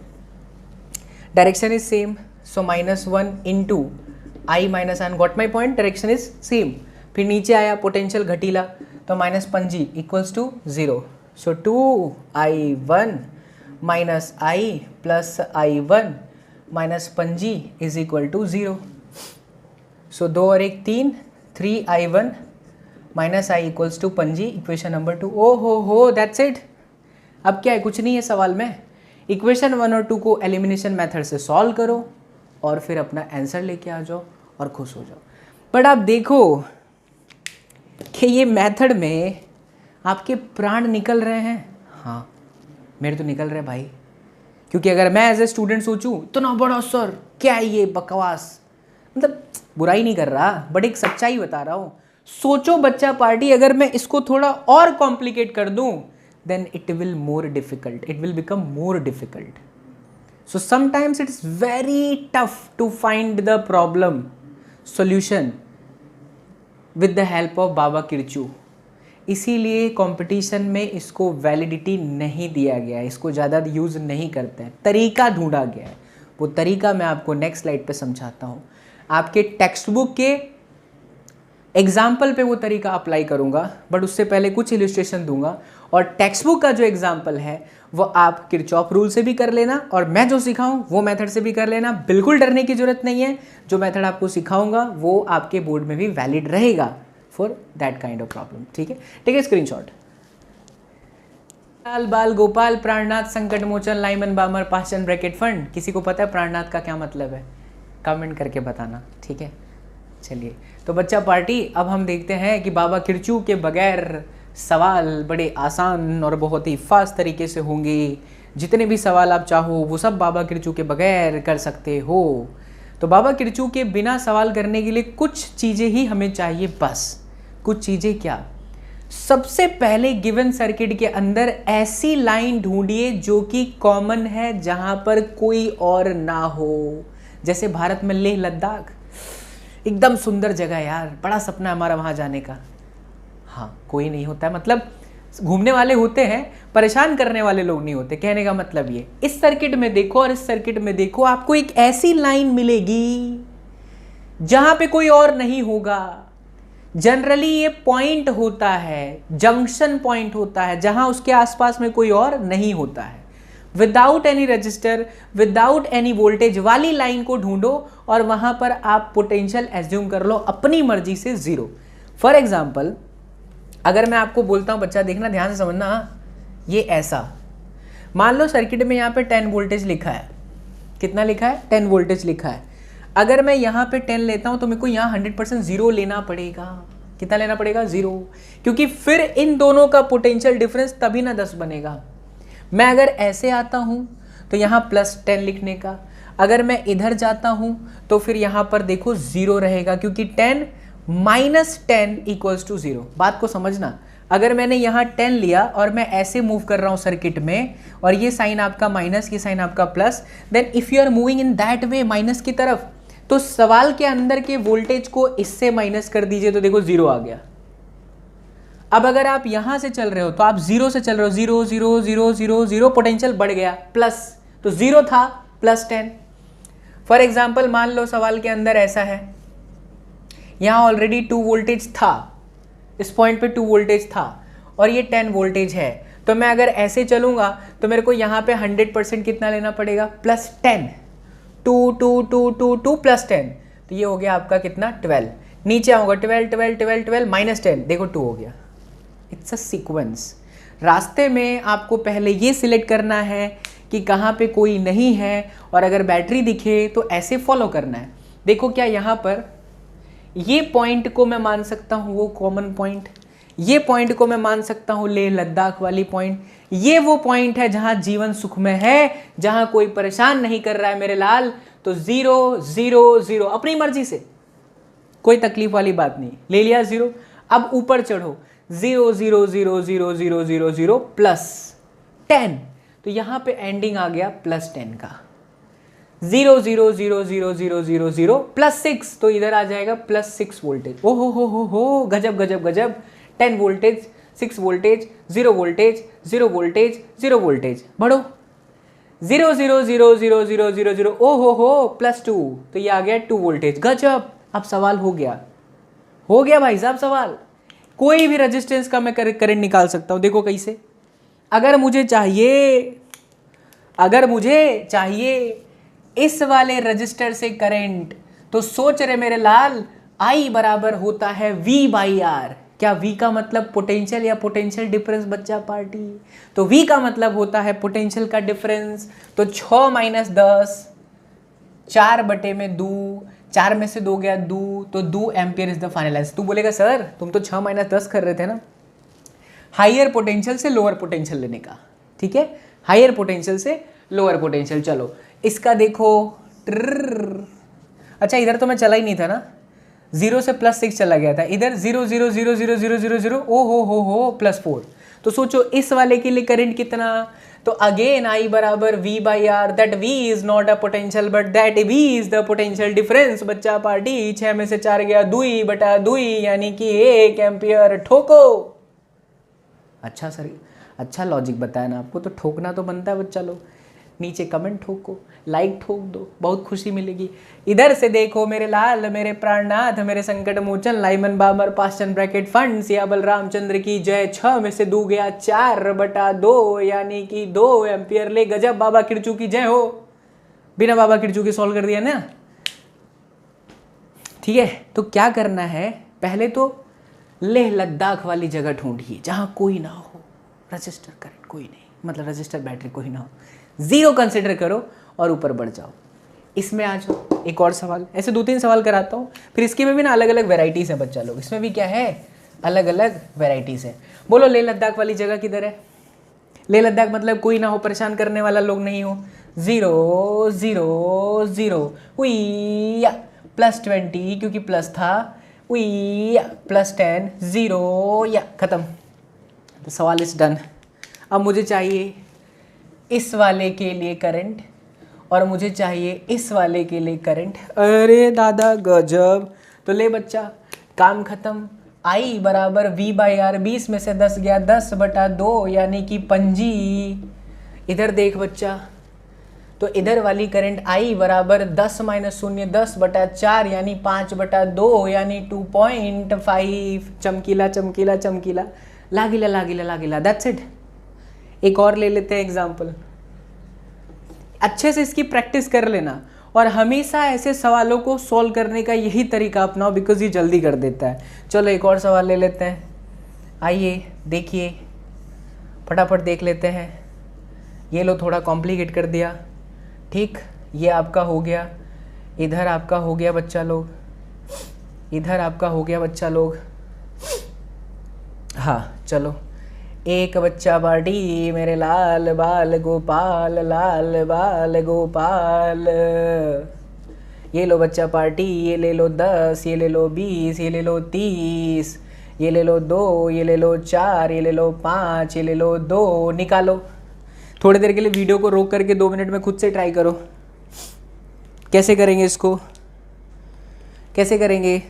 direction is same, so -1 into I minus I। Got my point? Direction is same. फिर नीचे आया पोटेंशियल घटीला, तो -5G equals to 0। So 2I1 -I + I1 -5G is equal to 0। So 2 और 1 3, 3I1 -I equals to 5G, equation number 2। ओ हो that's it. अब क्या है, कुछ नहीं है सवाल में। इक्वेशन 1 और 2 को एलिमिनेशन मेथड से सॉल्व करो और फिर अपना आंसर लेके आ जाओ और खुश हो जाओ। बट आप देखो कि ये मेथड में आपके प्राण निकल रहे हैं। हाँ, मेरे तो निकल रहे भाई, क्योंकि अगर मैं एज ए स्टूडेंट सोचूं तो ना बड़ा सर क्या है ये बकवास, मतलब बुराई नहीं कर रहा बट एक सच्चाई बता रहा हूँ। सोचो बच्चा पार्टी, अगर मैं इसको थोड़ा और कॉम्प्लिकेट कर दूं then it will more difficult, it will become more difficult. So sometimes it's very tough to find the problem solution with the help of baba Kirchhoff. इसीलिए कंपटीशन में इसको वैलिडिटी नहीं दिया गया है, इसको ज़्यादा यूज़ नहीं करते हैं, तरीका ढूंढा गया है। वो तरीका मैं आपको नेक्स्ट स्लाइड पे समझाता हूँ। आपके टेक्स्ट बुक के एग्जाम्पल पे वो तरीका अप्लाई करूँगा, बट उससे पहले कुछ इलिस्ट्रेशन दूंगा। और टेक्स्ट बुक का जो एग्जाम्पल है वो आप किरचॉफ रूल से भी कर लेना, और मैं जो सिखाऊँ वो मेथड से भी कर लेना। बिल्कुल डरने की जरूरत नहीं है, जो मेथड आपको सिखाऊंगा वो आपके बोर्ड में भी वैलिड रहेगा for that kind of problem. ठीक है, टेक ए स्क्रीनशॉट। लाल बाल गोपाल प्राणनाथ संकट मोचन लाइमन बामर पाचन ब्रैकेट फंड। किसी को पता है प्राणनाथ का क्या मतलब है? कमेंट करके बताना। ठीक है, चलिए तो बच्चा पार्टी, अब हम देखते हैं कि बाबा किरचू के बगैर सवाल बड़े आसान और बहुत ही फास्ट तरीके से होंगे। जितने भी सवाल आप चाहो वो सब बाबा किरचू के बगैर कर सकते हो। तो बाबा किरचू के बिना सवाल करने के लिए कुछ चीज़ें ही हमें चाहिए, बस कुछ चीज़ें। क्या? सबसे पहले गिवन सर्किट के अंदर ऐसी लाइन ढूंढिए जो कि कॉमन है, जहां पर कोई और ना हो। जैसे भारत में लेह लद्दाख, एकदम सुंदर जगह यार, बड़ा सपना है हमारा वहां जाने का। हाँ, कोई नहीं होता है, मतलब घूमने वाले होते हैं, परेशान करने वाले लोग नहीं होते। कहने का मतलब ये, इस सर्किट में देखो और इस सर्किट में देखो, आपको एक ऐसी लाइन मिलेगी जहां पे कोई और नहीं होगा। जनरली ये पॉइंट होता है, जंक्शन पॉइंट होता है, जहां उसके आसपास में कोई और नहीं होता है। Without any register, without any voltage वाली लाइन को ढूंढो और वहां पर आप पोटेंशियल एज्यूम कर लो अपनी मर्जी से 0। फॉर एग्जाम्पल, अगर मैं आपको बोलता हूं, बच्चा देखना ध्यान से समझना, ये ऐसा मान लो सर्किट में यहाँ पे 10 वोल्टेज लिखा है। कितना लिखा है? 10 वोल्टेज लिखा है। अगर मैं यहाँ पे 10 लेता हूँ तो मेरे को यहाँ 100% 0 लेना पड़ेगा। कितना लेना पड़ेगा? 0, क्योंकि फिर इन दोनों का पोटेंशियल डिफरेंस तभी ना 10 बनेगा। मैं अगर ऐसे आता हूँ तो यहाँ +10 लिखने का, अगर मैं इधर जाता हूँ तो फिर यहाँ पर देखो 0 रहेगा, क्योंकि 10 - 10 = 0। बात को समझना, अगर मैंने यहाँ 10 लिया और मैं ऐसे मूव कर रहा हूँ सर्किट में, और ये साइन आपका माइनस, ये साइन आपका plus, then if you are moving in that way minus की तरफ, तो सवाल के अंदर के वोल्टेज को इससे माइनस कर दीजिए तो देखो 0 आ गया। अब अगर आप यहां से चल रहे हो तो आप 0 से चल रहे हो, 0 0 0 0 0, पोटेंशियल बढ़ गया प्लस, तो 0 था +10। फॉर एग्जाम्पल, मान लो सवाल के अंदर ऐसा है, यहां ऑलरेडी 2 वोल्टेज था, इस पॉइंट पे 2 वोल्टेज था और ये 10 वोल्टेज है। तो मैं अगर ऐसे चलूंगा तो मेरे को यहाँ पे 100% कितना लेना पड़ेगा? +10, 2 2 2 2 2 +10, तो ये हो गया आपका कितना? 12। नीचे आऊँगा 12 12 12 12 -10, देखो 2 हो गया। It's a sequence. रास्ते में आपको पहले ये सिलेक्ट करना है कि कहाँ पे कोई नहीं है, और अगर बैटरी दिखे तो ऐसे फॉलो करना है। देखो क्या यहाँ पर ये पॉइंट को मैं मान सकता हूँ वो कॉमन पॉइंट, ये पॉइंट को मैं मान सकता हूँ लेह लद्दाख वाली पॉइंट। ये वो पॉइंट है जहां जीवन सुख में है, जहां कोई परेशान नहीं कर रहा है मेरे लाल। तो 0 0 0 अपनी मर्जी से, कोई तकलीफ वाली बात नहीं, ले लिया 0। अब ऊपर चढ़ो, 0 0 0 0 0 0 0 +10, तो यहां पे एंडिंग आ गया +10 का। 0 0 0 0 0 0 0 +6, तो इधर आ जाएगा +6 वोल्टेज। ओ हो गजब गजब गजब। 10 voltage, 6 voltage, 0 voltage, 0 voltage, 0 voltage, बढ़ो 0 0 0 0 0 0 0, ओ हो +2, तो ये आ गया 2 वोल्टेज। गजब, अब सवाल हो गया भाई साहब सवाल। कोई भी रेजिस्टेंस का मैं करंट निकाल सकता हूं। देखो कैसे, अगर मुझे चाहिए इस वाले रजिस्टर से करंट, तो सोच रहे मेरे लाल I बराबर होता है V/R। क्या V का मतलब पोटेंशियल या पोटेंशियल डिफरेंस? बच्चा पार्टी, तो V का मतलब होता है पोटेंशियल का डिफरेंस। तो 6 - 10, 4/2, 4 में से 2 गया 2, तो 2 ampere is the final answer. तू बोलेगा सर तुम तो 6 - 10 कर रहे थे ना। हायर पोटेंशियल से लोअर पोटेंशियल लेने का, ठीक है, हायर पोटेंशियल से लोअर पोटेंशियल। चलो इसका देखो, अच्छा इधर तो मैं चला ही नहीं था ना, 0 से +6 चला गया था। इधर 0 0 0 0 0 0 0, ओ हो +4, तो सोचो इस वाले के लिए करंट कितना, तो अगेन I बराबर V by R, that V is not a potential but that V is the potential difference. बच्चा पार्टी 6 में से 4 गया 2 बटा 2 यानी कि 1 एम्पियर। ठोको। अच्छा सर, अच्छा लॉजिक बताया ना आपको, तो ठोकना तो बनता है बच्चा लोग। नीचे कमेंट ठोको, लाइक ठोक दो, बहुत खुशी मिलेगी। इधर से देखो मेरे लाल, मेरे प्राणनाथ, मेरे संकट मोचन, लाइमन बाबर, पास्टन ब्रैकेट फंड, सिया बलरामचंद्र की जय। 6 में से 2 गया 4 बटा 2 यानी कि 2 एम्पियर। ले गजब, बाबा किरचू की जय हो। बिना बाबा किरचू के सॉल्व कर दिया ना। ठीक है, तो क्या करना है, पहले तो लेह लद्दाख वाली जगह ढूंढिए जहां कोई ना हो, रजिस्टर करंट कोई नहीं, मतलब रजिस्टर बैटरी कोई ना हो, 0 कंसिडर करो और ऊपर बढ़ जाओ। इसमें आ जाओ। एक और सवाल, ऐसे 2-3 सवाल कराता हूँ, फिर इसके में भी ना अलग अलग वेराइटीज़ हैं बच्चा लोग। इसमें भी क्या है, अलग अलग वेराइटीज़ हैं। बोलो लेह लद्दाख वाली जगह किधर है? लेह लद्दाख मतलब कोई ना हो, परेशान करने वाला लोग नहीं हो। 0 0 0 हुई +20 क्योंकि प्लस था, हुई +10 0 या खत्म। तो सवाल इज डन। अब मुझे चाहिए इस वाले के लिए करंट और मुझे चाहिए इस वाले के लिए करंट। अरे दादा गजब। तो ले बच्चा, काम खत्म। I बराबर V बाई आर, 20 में से 10 गया 10 बटा 2 यानी कि 5। इधर देख बच्चा, तो इधर वाली करंट I बराबर 10 माइनस 0 10 बटा 4 यानी 5 बटा 2 यानी 2.5। चमकीला चमकीला चमकीला, लागिला लागिला लागिला, दैट्स इट। एक और ले लेते हैं एग्जाम्पल। अच्छे से इसकी प्रैक्टिस कर लेना और हमेशा ऐसे सवालों को सॉल्व करने का यही तरीका अपनाओ, बिकॉज ये जल्दी कर देता है। चलो एक और सवाल ले लेते हैं। आइए देखिए, फटाफट देख लेते हैं। ये लो थोड़ा कॉम्प्लिकेट कर दिया। ठीक, ये आपका हो गया, इधर आपका हो गया बच्चा लोग, इधर आपका हो गया बच्चा लोग। हाँ चलो, एक बच्चा पार्टी मेरे लाल बाल गोपाल, लाल बाल गोपाल। ये लो बच्चा पार्टी, ये ले लो 10, ये ले लो 20, ये ले लो 30, ये ले लो 2, ये ले लो 4, ये ले लो 5, ये ले लो 2। निकालो। थोड़ी देर के लिए वीडियो को रोक करके 2 मिनट में खुद से ट्राई करो। कैसे करेंगे इसको, कैसे करेंगे?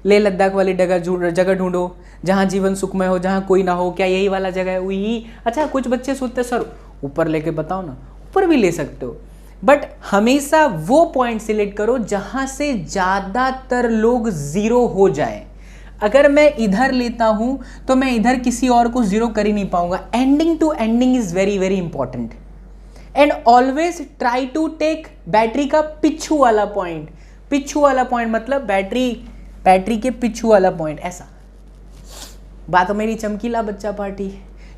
लेह लद्दाख वाली जगह ढूंढो जहाँ जीवन सुखमय हो, जहाँ कोई ना हो। क्या यही वाला जगह है? वही। अच्छा, कुछ बच्चे सोचते सर ऊपर लेके बताओ ना, ऊपर भी ले सकते हो, बट हमेशा वो पॉइंट सिलेक्ट करो जहाँ से ज़्यादातर लोग 0 हो जाए। अगर मैं इधर लेता हूँ तो मैं इधर किसी और को 0 कर ही नहीं पाऊंगा। Ending to ending is very very important and always try to take battery का पिछू वाला पॉइंट। पिछू वाला पॉइंट मतलब बैटरी के पिछू वाला पॉइंट। ऐसा बात मेरी चमकीला बच्चा पार्टी,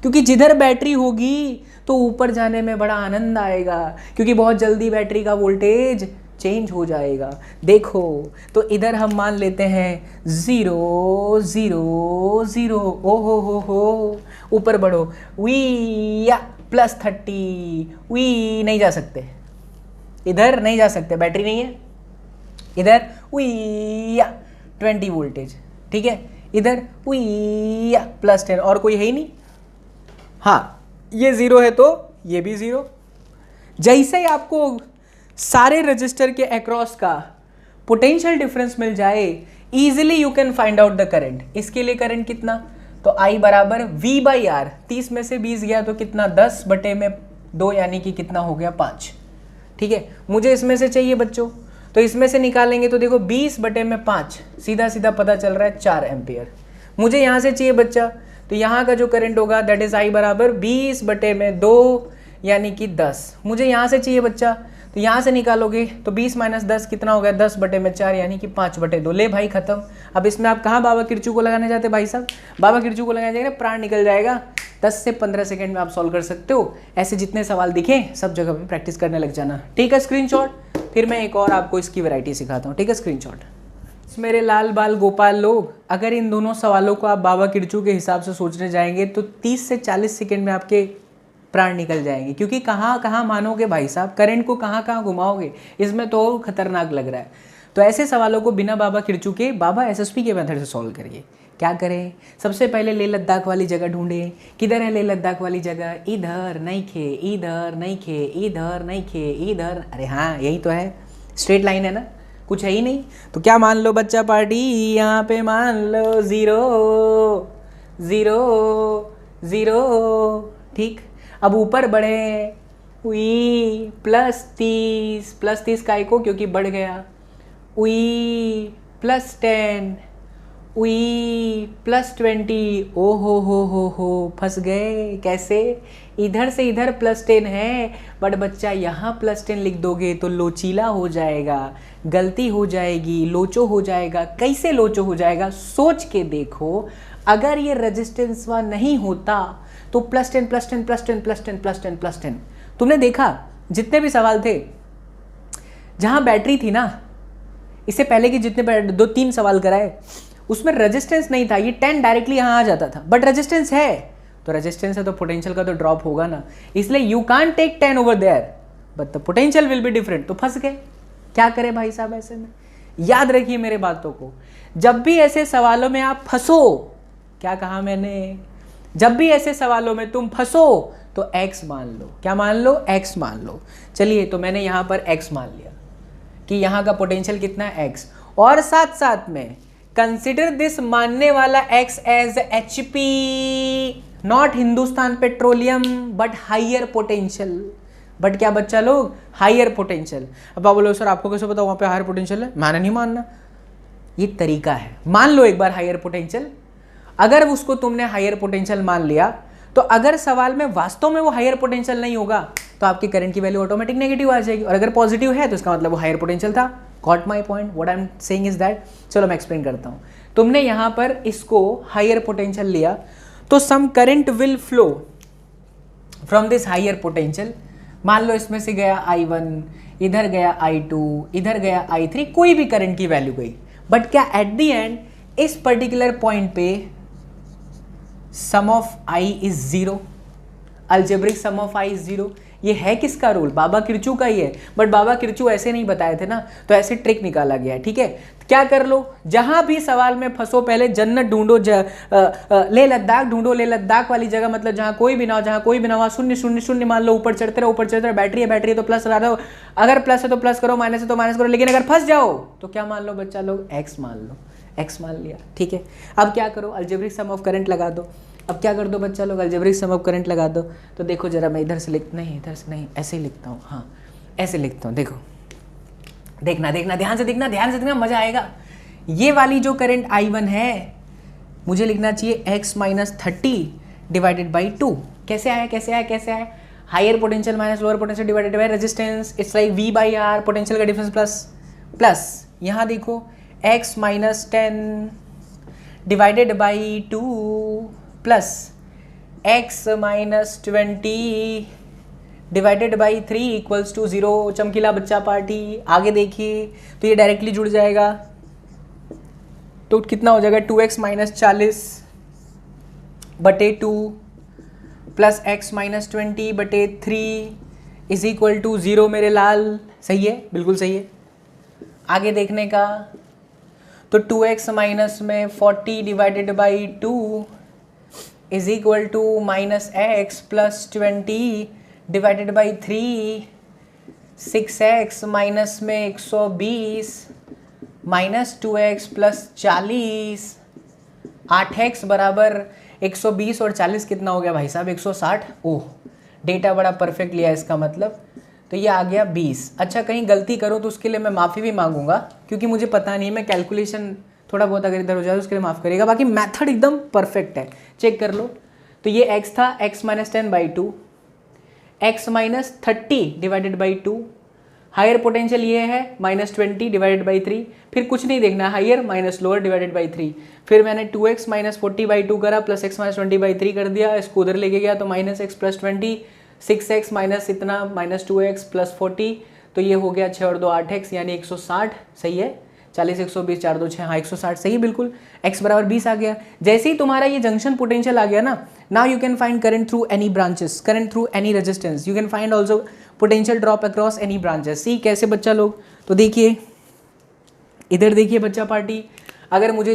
क्योंकि जिधर बैटरी होगी तो ऊपर जाने में बड़ा आनंद आएगा, क्योंकि बहुत जल्दी बैटरी का वोल्टेज चेंज हो जाएगा। देखो तो इधर हम मान लेते हैं 0 0 0। ओ हो ऊपर बढ़ो। वी या +30। वी नहीं जा सकते, इधर नहीं जा सकते, बैटरी नहीं है। इधर वी या 20 वोल्टेज, ठीक है। इधर वी या +10, और कोई है ही नहीं। हाँ, ये 0 है तो ये भी 0। जैसे ही आपको सारे रजिस्टर के अक्रॉस का पोटेंशियल डिफरेंस मिल जाए, easily you can find out the current. इसके लिए करंट कितना, तो I बराबर V बाई आर, 30 में से 20 गया तो कितना, 10 बटे में 2 यानी कि कितना हो गया, 5। ठीक है, मुझे इसमें से चाहिए बच्चों, तो इसमें से निकालेंगे तो देखो 20 बटे में 5, सीधा सीधा पता चल रहा है 4 एम्पियर। मुझे यहाँ से चाहिए बच्चा, तो यहाँ का जो करंट होगा दैट इज I बराबर 20 बटे में 2 यानी कि 10। मुझे यहाँ से चाहिए बच्चा, तो यहाँ से निकालोगे तो 20 माइनस 10 कितना हो गया, 10 बटे में 4 यानी कि 5 बटे 2। ले भाई खत्म। अब इसमें आप कहाँ बाबा किरचू को लगाने जाते भाई साहब? बाबा किरचू को लगाने जाएंगे, प्राण निकल जाएगा। 10 से 15 सेकंड में आप सॉल्व कर सकते हो। ऐसे जितने सवाल दिखे सब जगह पे प्रैक्टिस करने लग जाना, ठीक है। स्क्रीनशॉट, फिर मैं एक और आपको इसकी वैरायटी सिखाता हूँ, ठीक है। स्क्रीनशॉट। मेरे लाल बाल गोपाल लोग, अगर इन दोनों सवालों को आप बाबा किरचू के हिसाब से सोचने जाएंगे तो 30 से 40 सेकेंड में आपके प्राण निकल जाएंगे, क्योंकि कहाँ कहाँ मानोगे भाई साहब, करंट को कहाँ कहाँ घुमाओगे, इसमें तो खतरनाक लग रहा है। तो ऐसे सवालों को बिना बाबा खिड़चू के बाबा एसएसपी के मेथड से सॉल्व करिए। क्या करें, सबसे पहले लेह लद्दाख वाली जगह ढूंढें। किधर है लेह लद्दाख वाली जगह, इधर नहीं खे, इधर नहीं खे, इधर नहीं खे, इधर, अरे हाँ यही तो है, स्ट्रेट लाइन है ना, कुछ है ही नहीं। तो क्या मान लो बच्चा पार्टी, यहाँ पे मान लो 0 0 0, ठीक। अब ऊपर बढ़े, उई +30 काय को, क्योंकि बढ़ गया, उई +10, उई +20, ओ हो फंस गए। कैसे, इधर से इधर +10 है, बट बच्चा यहाँ +10 लिख दोगे तो लोचीला हो जाएगा, गलती हो जाएगी, लोचो हो जाएगा। कैसे लोचो हो जाएगा, सोच के देखो। अगर ये रेजिस्टेंस वहाँ नहीं होता तो +10 +10 +10 +10 +10 +10, तुमने देखा जितने भी सवाल थे जहाँ बैटरी थी ना, इससे पहले कि जितने 2-3 सवाल कराए उसमें रेजिस्टेंस नहीं था, ये 10 डायरेक्टली यहाँ आ जाता था, बट रेजिस्टेंस है, तो रेजिस्टेंस है तो पोटेंशियल का तो ड्रॉप होगा ना, इसलिए you can't take 10 over there but the potential will be different. तो फंस गए। क्या करें भाई साहब ऐसे में, याद रखिए मेरे बातों को, जब भी ऐसे सवालों में आप फंसो, क्या कहा मैंने, जब भी ऐसे सवालों में तुम फंसो तो x मान लो। क्या मान लो, x मान लो। चलिए, तो मैंने यहाँ पर x मान लिया कि यहाँ का पोटेंशियल कितना है, x, और साथ साथ में कंसिडर दिस मानने वाला x as HP, not Hindustan petroleum but higher potential. But क्या बच्चा लोग, हाइयर पोटेंशियल। अब आप बोलो सर आपको कैसे पता वहाँ पे हायर पोटेंशियल है, मैंने नहीं मानना, ये तरीका है। मान लो एक बार हाइयर पोटेंशियल, अगर उसको तुमने हाइयर पोटेंशियल मान लिया तो अगर सवाल में वास्तव में वो हाइयर पोटेंशियल नहीं होगा तो आपकी करंट की वैल्यू ऑटोमेटिक नेगेटिव आ जाएगी, और अगर पॉजिटिव है तो इसका मतलब वो हाइयर पोटेंशियल था। Got my point, what I am saying is that. चलो मैं एक्सप्लेन करता हूँ। तुमने यहाँ पर इसको हाइयर पोटेंशियल लिया तो some current will flow from this higher potential. मान लो इसमें से गया I1, इधर गया I2, इधर गया I3, कोई भी करंट की वैल्यू गई, बट क्या एट द एंड इस पर्टिकुलर पॉइंट पे sum of I is 0, algebraic sum of I is 0। ये है किसका रूल, बाबा किरचू का ही है, बट बाबा किरचू ऐसे नहीं बताए थे ना, तो ऐसे ट्रिक निकाला गया है, ठीक है। क्या कर लो, जहां भी सवाल में फंसो पहले जन्नत ढूंढो, लेह लद्दाख ढूंढो, लेह लद्दाख वाली जगह मतलब जहां कोई भी ना हो, जहां कोई भी ना हो, 0 0 0 मान लो, ऊपर चढ़ते रहो, ऊपर चढ़ते रहो, बैटरी है तो प्लस लगा दो, अगर प्लस है तो प्लस करो, माइनस है तो माइनस करो, लेकिन अगर फंस जाओ तो क्या मान लो बच्चा लोग, एक्स मान लो, एक्स मान लिया, ठीक है। अब क्या करो, अलजेब्रिक सम ऑफ करंट लगा दो। अब क्या कर दो बच्चा लोग, अलजेब्रिक सम ऑफ करंट लगा दो। तो देखो जरा, मैं इधर से इधर से नहीं, ऐसे ही लिखता हूँ, हाँ ऐसे लिखता हूँ, देखो देखना ध्यान से देखना, मजा आएगा। ये वाली जो करंट I1 है, मुझे लिखना चाहिए x - 30 डिवाइडेड बाई 2। कैसे आया, higher potential minus lower potential divided by resistance, it's like V/R, potential का डिफरेंस प्लस यहाँ देखो x - 10 divided by 2 plus x - 20 divided by 3 equals to 0। चमकीला बच्चा पार्टी, आगे देखिए तो ये डायरेक्टली जुड़ जाएगा, तो कितना हो जाएगा, 2x - 40 बटे 2 प्लस x - 20 बटे 3 इज इक्वल टू 0 मेरे लाल। सही है, बिल्कुल सही है। आगे देखने का तो 2x माइनस में 40 divided by 2 is equal to -x plus 20 divided by 3, 6x minus में 120 माइनस 2x प्लस 40, 8x बराबर 120 और 40 कितना हो गया भाई साहब, 160। ओह, डेटा बड़ा परफेक्ट लिया इसका मतलब, तो ये आ गया 20। अच्छा, कहीं गलती करो तो उसके लिए मैं माफ़ी भी मांगूंगा, क्योंकि मुझे पता नहीं, मैं कैलकुलेशन थोड़ा बहुत अगर इधर हो जाए तो उसके लिए माफ़ करिएगा, बाकी मेथड एकदम परफेक्ट है, चेक कर लो। तो ये x था, x - 10/2, x - 30 divided by 2, higher potential ये है -20 डिवाइडेड बाई 3, फिर कुछ नहीं देखना, higher minus lower divided by 3, फिर मैंने 2x - 40/2 करा प्लस x - 20/3 कर दिया, इसको उधर लेके गया तो -x प्लस 20, 6x माइनस इतना -2x प्लस 40, तो ये हो गया 6 और 2 8x यानी 160। सही है, 40 120 4 2 6, हाँ 160 सही है बिल्कुल। x बराबर 20 आ गया। जैसे ही तुम्हारा ये जंक्शन पोटेंशियल आ गया ना, now you can find current through any branches, current through any resistance, you can find also potential drop across any branches. See कैसे बच्चा लोग, तो देखिए इधर देखिए बच्चा पार्टी, अगर मुझे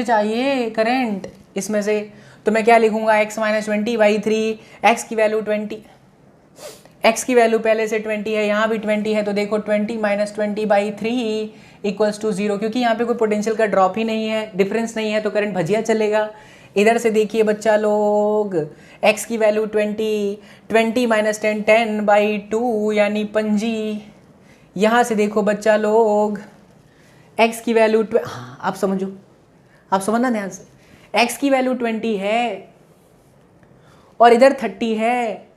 चाहिए करंट इसमें से, तो मैं क्या लिखूंगा, x माइनस 20/3, x की वैल्यू 20, x की वैल्यू पहले से 20 है, यहाँ भी 20 है, तो देखो 20 माइनस 20/3 इक्वल्स टू 0, क्योंकि यहाँ पे कोई पोटेंशियल का ड्रॉप ही नहीं है, डिफरेंस नहीं है, तो करंट भजिया चलेगा। इधर से देखिए बच्चा लोग, x की वैल्यू 20 माइनस 10/2 यानी 5। यहाँ से देखो बच्चा लोग, x की वैल्यू हाँ आप समझो, आप समझना ध्यान से, x की वैल्यू 20 है और इधर 30 है,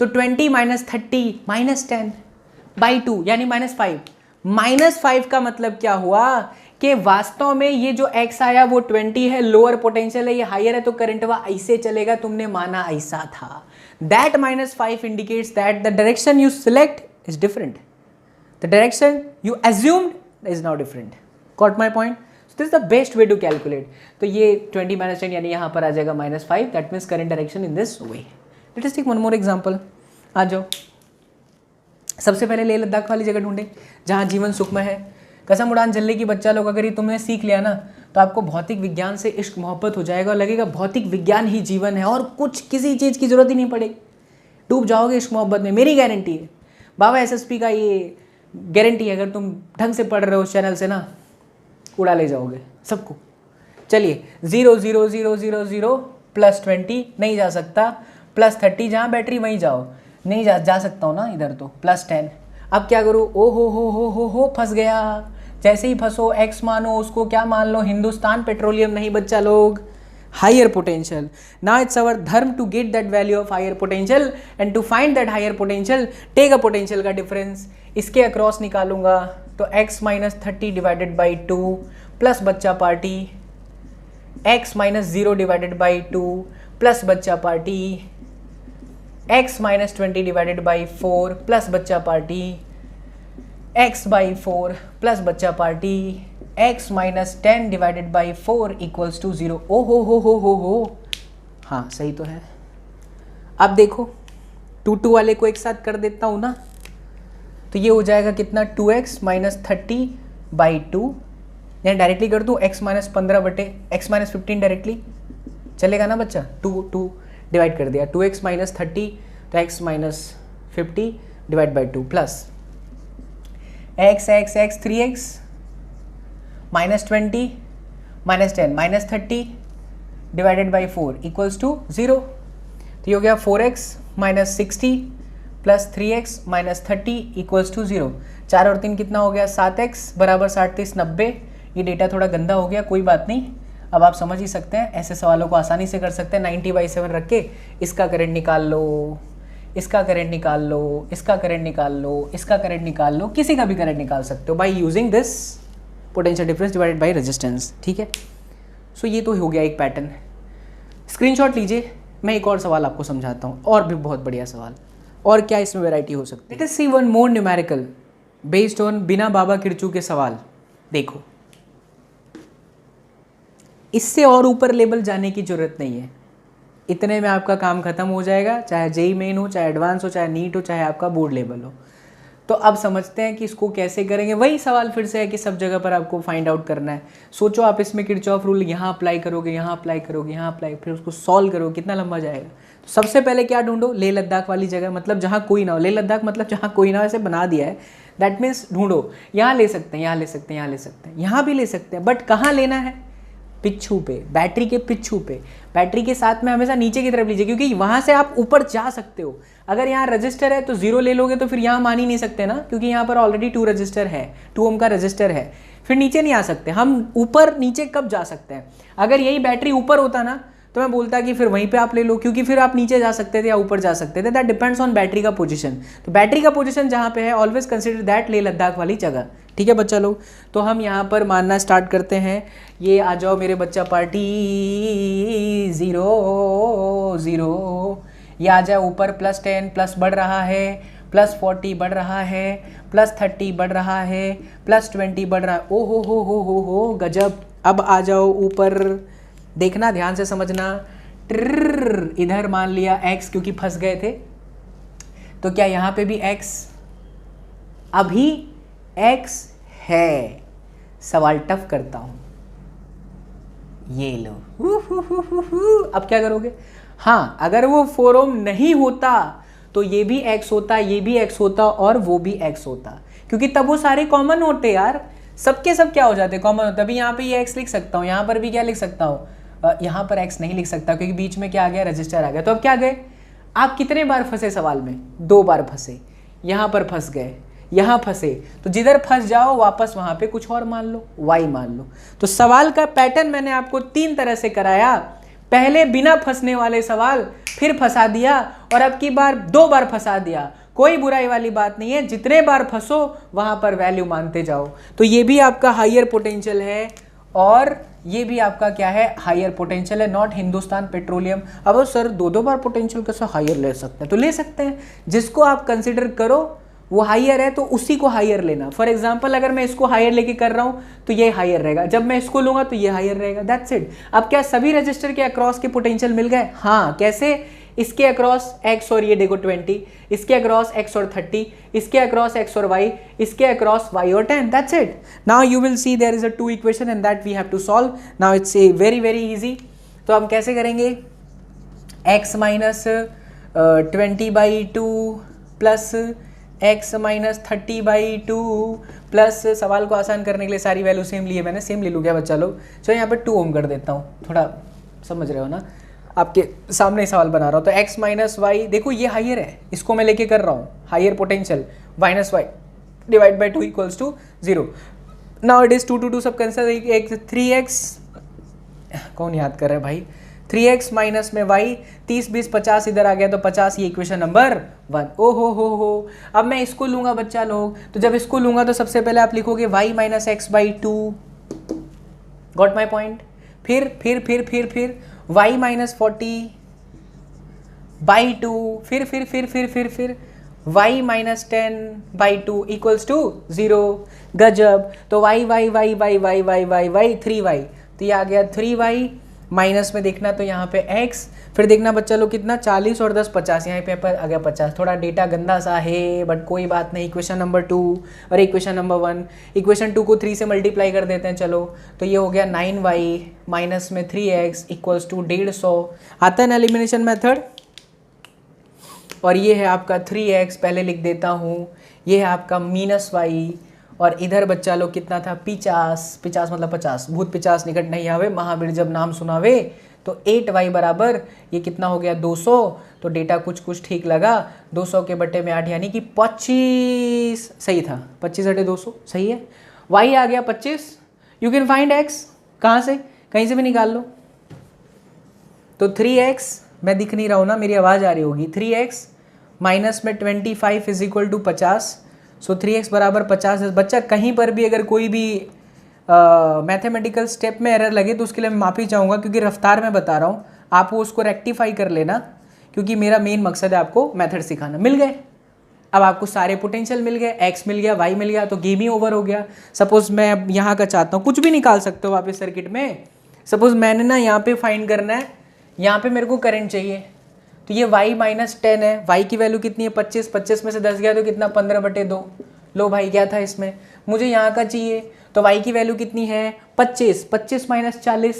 तो 20 माइनस 30 माइनस 10/2 यानी -5। -5 का मतलब क्या हुआ कि वास्तव में ये जो x आया वो 20 है, लोअर पोटेंशियल है, ये हायर है, तो करंट वह ऐसे चलेगा, तुमने माना ऐसा था। That -5 indicates that the direction you select is different, the direction you assumed is now different. Got my point? This is the best way to calculate. तो ये 20 माइनस 10 यानी यहाँ पर आ जाएगा -5, that means current direction in this way. Let us take one more example. आ जाओ, सबसे पहले लेह लद्दाख वाली जगह ढूंढे जहाँ जीवन सुखमय है। कसम उड़ान जल्ले की बच्चा लोग, अगर ये तुमने सीख लिया ना, तो आपको भौतिक विज्ञान से इश्क मोहब्बत हो जाएगा और लगेगा भौतिक विज्ञान ही जीवन है और कुछ किसी चीज़ की जरूरत ही नहीं पड़ेगी। डूब जाओगे इश्क मोहब्बत में, मेरी गारंटी है। बाबा SSP का ये गारंटी है, अगर तुम ढंग से पढ़ रहे हो उस चैनल से ना, उड़ा ले जाओगे सबको। चलिए 0 0 0 0 0 प्लस 20 नहीं जा सकता, प्लस 30 जहाँ बैटरी वहीं जाओ, नहीं जा सकता हूँ ना इधर, तो प्लस 10। अब क्या करूँ, ओ हो फंस गया। जैसे ही फंसो x मानो, उसको क्या मान लो, हिंदुस्तान पेट्रोलियम नहीं बच्चा लोग, higher potential. Now it's our धर्म to get that value of higher potential and to find that higher potential, take a potential का डिफरेंस, इसके अक्रॉस निकालूंगा, तो x minus 30 divided by 2 plus बच्चा पार्टी x minus 0 divided by 2 plus बच्चा पार्टी x minus 20 divided by 4 plus बच्चा पार्टी x बाई 4 प्लस बच्चा पार्टी x minus 10 divided by 4 equals to 0। ओ हो, हाँ सही तो है। अब देखो 2 वाले को एक साथ कर देता हूँ ना, तो ये हो जाएगा कितना, 2x माइनस 30/2, यानी डायरेक्टली कर दूँ x minus 15/x minus 15 directly चलेगा ना बच्चा, 2 डिवाइड कर दिया, 2x माइनस 30 तो x minus 50 divide by 2 plus x 3x minus 20 minus 10 minus 30 divided by 4 equals to 0। तो ये हो गया 4x minus 60 plus 3x minus 30 equals to 0। 4 और 3 कितना हो गया, 7x बराबर 60 30 90। ये डेटा थोड़ा गंदा हो गया, कोई बात नहीं, अब आप समझ ही सकते हैं, ऐसे सवालों को आसानी से कर सकते हैं। 90/7 रख के इसका करंट निकाल लो, इसका करंट निकाल लो, इसका करंट निकाल लो, इसका करंट निकाल लो, किसी का भी करंट निकाल सकते हो by using this potential difference divided by resistance. ठीक है, सो ये तो हो गया एक पैटर्न। स्क्रीनशॉट लीजिए, मैं एक और सवाल आपको समझाता हूँ, और भी बहुत बढ़िया सवाल। और क्या इसमें वैरायटी हो सकती है। Let us see one more numerical based on बिना बाबा किरचू के सवाल। देखो, इससे और ऊपर लेवल जाने की जरूरत नहीं है, इतने में आपका काम खत्म हो जाएगा, चाहे जेई मेन हो, चाहे एडवांस हो, चाहे नीट हो, चाहे आपका बोर्ड लेवल हो। तो अब समझते हैं कि इसको कैसे करेंगे। वही सवाल फिर से है कि सब जगह पर आपको फाइंड आउट करना है। सोचो आप इसमें किरचॉफ रूल यहाँ अप्लाई करोगे, यहाँ अप्लाई करोगे, यहाँ अप्लाई, फिर उसको सॉल्व करोगे, कितना लंबा जाएगा। तो सबसे पहले क्या ढूंढो, लेह लद्दाख वाली जगह, मतलब जहाँ कोई ना हो। लेह लद्दाख मतलब जहाँ कोई ना हो, ऐसे बना दिया है, दैट मीन्स ढूंढो। यहाँ ले सकते हैं, यहाँ ले सकते हैं, यहाँ ले सकते हैं, यहाँ भी ले सकते हैं, बट कहाँ लेना है, पिच्छू पे, बैटरी के पिच्छू पे। बैटरी के साथ में हमेशा नीचे की तरफ लीजिए, क्योंकि वहाँ से आप ऊपर जा सकते हो। अगर यहाँ रजिस्टर है तो 0 ले लोगे, तो फिर यहाँ मान ही नहीं सकते ना, क्योंकि यहाँ पर ऑलरेडी 2 रजिस्टर है, 2 ओम का रजिस्टर है, फिर नीचे नहीं आ सकते। हम ऊपर नीचे कब जा सकते हैं, अगर यही बैटरी ऊपर होता ना, तो मैं बोलता कि फिर वहीं पे आप ले लो, क्योंकि फिर आप नीचे जा सकते थे या ऊपर जा सकते थे। दैट डिपेंड्स ऑन बैटरी का पोजीशन। तो बैटरी का पोजीशन जहाँ पे है, always consider that Leh Ladakh वाली जगह। ठीक है बच्चा लोग, तो हम यहाँ पर मानना स्टार्ट करते हैं। ये आ जाओ मेरे बच्चा पार्टी 0 0, ये आ जाए ऊपर, +10 प्लस बढ़ रहा है, +40 बढ़ रहा है, +30 बढ़ रहा है, +20 बढ़ रहा है। ओ हो गजब। अब आ जाओ ऊपर, देखना ध्यान से समझना। इधर मान लिया x, क्योंकि फंस गए थे, तो क्या यहाँ पे भी x, अभी x है। सवाल टफ करता हूं, ये लो। अब क्या करोगे? हाँ, अगर वो 4 ओम नहीं होता तो ये भी x होता, ये भी x होता और वो भी x होता, क्योंकि तब वो सारे कॉमन होते यार। सबके सब क्या हो जाते, कॉमन होते। अभी यहाँ पे ये x लिख सकता हूँ, यहाँ पर भी क्या लिख सकता हूँ, यहाँ पर x नहीं लिख सकता क्योंकि बीच में क्या आ गया, रजिस्टर आ गया। तो अब क्या गए आप, कितने बार फंसे सवाल में? 2 बार फंसे। यहाँ पर फंस गए, यहाँ फंसे, तो जिधर फंस जाओ वापस वहाँ पे कुछ और मान लो, y मान लो। तो सवाल का पैटर्न मैंने आपको 3 तरह से कराया। पहले बिना फंसने वाले सवाल, फिर फंसा दिया, और अब की बार 2 बार फंसा दिया। कोई बुराई वाली बात नहीं है, जितने बार फंसो वहां पर वैल्यू मानते जाओ। तो ये भी आपका हायर पोटेंशियल है, और ये भी आपका क्या है, हायर पोटेंशियल है, नॉट हिंदुस्तान पेट्रोलियम। अब सर 2-2 बार पोटेंशियल कैसे हायर ले सकते हैं? तो ले सकते हैं, जिसको आप कंसिडर करो वो हायर है तो उसी को हायर लेना। फॉर एग्जाम्पल अगर मैं इसको हायर लेके कर रहा हूँ तो ये हायर रहेगा, जब मैं इसको लूंगा तो ये हायर रहेगा, दैट्स इट। अब क्या सभी रजिस्टर के अक्रॉस के पोटेंशियल मिल गए? हाँ, कैसे? इसके अक्रॉस x और ये देखो 20, इसके अक्रॉस x और 30, इसके अक्रॉस x और y, इसके अक्रॉस y और 10, that's it. Now you will see there is a 2 equation and that we have to solve. Now it's a very very easy. तो हम कैसे करेंगे? x minus 20/2 plus x minus 30/2 plus, सवाल को आसान करने के लिए सारी वैल्यू सेम लिए मैंने, सेम ले लूँ क्या बच्चा लोग? चलो यहाँ पर 2 ओम कर देता हूँ, थोड़ा समझ रहे हो ना, आपके सामने सवाल बना रहा हूँ। तो x माइनस वाई, देखो ये हायर है, इसको मैं लेके कर रहा हूँ, higher potential, minus y divide by 2 equals to 0। Now it is 2 to 2 सब कैंसिल, एक 3x, कौन याद कर रहा है भाई, 3x माइनस में y, 30 20 50 इधर आ गया तो 50, ये इक्वेशन नंबर 1। ओ हो। अब मैं इसको लूंगा बच्चा लोग, तो जब इसको लूंगा तो सबसे पहले आप लिखोगे y minus x by 2, got my point. फिर y माइनस 40/2, फिर y माइनस 10/2 इक्वल्स टू 0। गजब। तो y 3y, तो ये आ गया 3y, माइनस में देखना तो यहाँ पे x, फिर देखना बच्चा लोग कितना, 40 और 10 50, यहाँ पे आ गया 50। थोड़ा डेटा गंदा सा है बट कोई बात नहीं। इक्वेशन नंबर 2 और इक्वेशन नंबर 1, इक्वेशन 2 को 3 से मल्टीप्लाई कर देते हैं, चलो तो ये हो गया 9y माइनस में 3x इक्वल्स टू 150। आता है ना एलिमिनेशन मेथड। और ये है आपका 3x, पहले लिख देता हूँ, ये है आपका -y, और इधर बच्चा लोग कितना था, 50 मतलब 50, भूत 50 निकट नहीं आवे, महावीर जब नाम सुनावे। तो 8y बराबर ये कितना हो गया, 200। तो डेटा कुछ ठीक लगा, 200 के बट्टे में 8 यानी कि 25 सही था, 25/200 सही है। y आ गया 25। यू कैन फाइंड x, कहाँ से, कहीं से भी निकाल लो। तो 3x, मैं दिख नहीं रहा हूँ ना, मेरी आवाज़ आ रही होगी, 3x माइनस में 25 is equal to 50। So 3x बराबर 50 है। बच्चा कहीं पर भी अगर कोई भी मैथमेटिकल स्टेप में एरर लगे तो उसके लिए मैं माफ़ी चाहूँगा, क्योंकि रफ्तार में बता रहा हूँ, आप वो उसको रेक्टिफाई कर लेना, क्योंकि मेरा मेन मकसद है आपको मेथड सिखाना। मिल गए, अब आपको सारे पोटेंशियल मिल गए, x मिल गया, y मिल गया, तो गेम ही ओवर हो गया। सपोज मैं अब यहाँ का चाहता हूँ, कुछ भी निकाल सकते हो आप इस सर्किट में। सपोज मैंने ना यहाँ पे फाइंड करना है, यहाँ पे मेरे को करंट चाहिए, तो ये y माइनस 10 है, y की वैल्यू कितनी है 25, 25 में से 10 गया तो कितना 15/2। लो भाई क्या था इसमें, मुझे यहाँ का चाहिए, तो y की वैल्यू कितनी है 25, 25 माइनस 40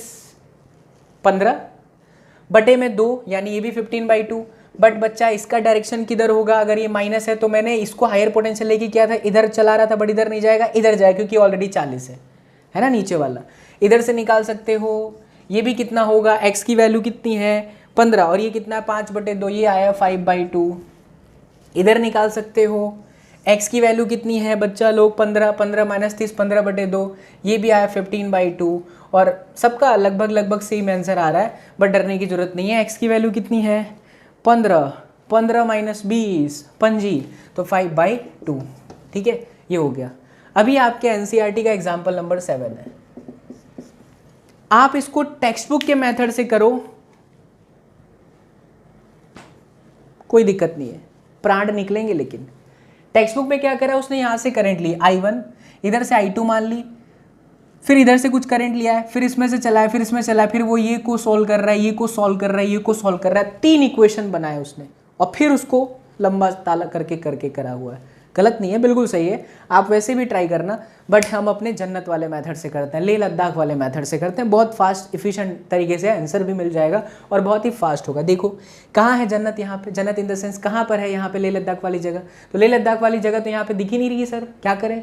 15/2, यानी ये भी 15/2। बट बच्चा इसका डायरेक्शन किधर होगा, अगर ये माइनस है तो मैंने इसको हायर पोटेंशियल लेके किया था, इधर चला रहा था, बट इधर नहीं जाएगा, इधर जाए क्योंकि ऑलरेडी 40 है ना नीचे वाला, इधर से निकाल सकते हो। ये भी कितना होगा, x की वैल्यू कितनी है 15, और ये कितना है 5/2, ये आया 5/2। इधर निकाल सकते हो, x की वैल्यू कितनी है बच्चा लोग 15, 15 माइनस 30 15/2, ये भी आया 15/2। और सबका लगभग सेम आंसर आ रहा है, बट डरने की जरूरत नहीं है। x की वैल्यू कितनी है 15, 15 माइनस 20 पंजी, तो 5/2। ठीक है, ये हो गया। अभी आपके एनसीईआरटी का एग्जाम्पल नंबर 7 है, आप इसको टेक्स्ट बुक के मेथड से करो, कोई दिक्कत नहीं है, प्राण निकलेंगे। लेकिन टेक्स्ट बुक में क्या करा उसने, यहाँ से करंट ली I1, इधर से I2 मान ली, फिर इधर से कुछ करंट लिया है, फिर इसमें से चला है, फिर इसमें चला है, फिर वो ये को सॉल्व कर रहा है, ये को सॉल्व कर रहा है, ये को सॉल्व कर रहा है, 3 इक्वेशन बनाए उसने, और फिर उसको लंबा ताला करके करा हुआ है। गलत नहीं है, बिल्कुल सही है, आप वैसे भी ट्राई करना, बट हम अपने जन्नत वाले मेथड से करते हैं, लेह लद्दाख वाले मेथड से करते हैं। बहुत फास्ट इफिशिएंट तरीके से आंसर भी मिल जाएगा और बहुत ही फास्ट होगा। देखो कहाँ है जन्नत, यहाँ पे जन्नत इन द सेंस कहाँ पर है, यहाँ पे लेह लद्दाख वाली जगह। तो लेह लद्दाख वाली जगह तो यहाँ पे दिख ही नहीं रही है सर, क्या करें।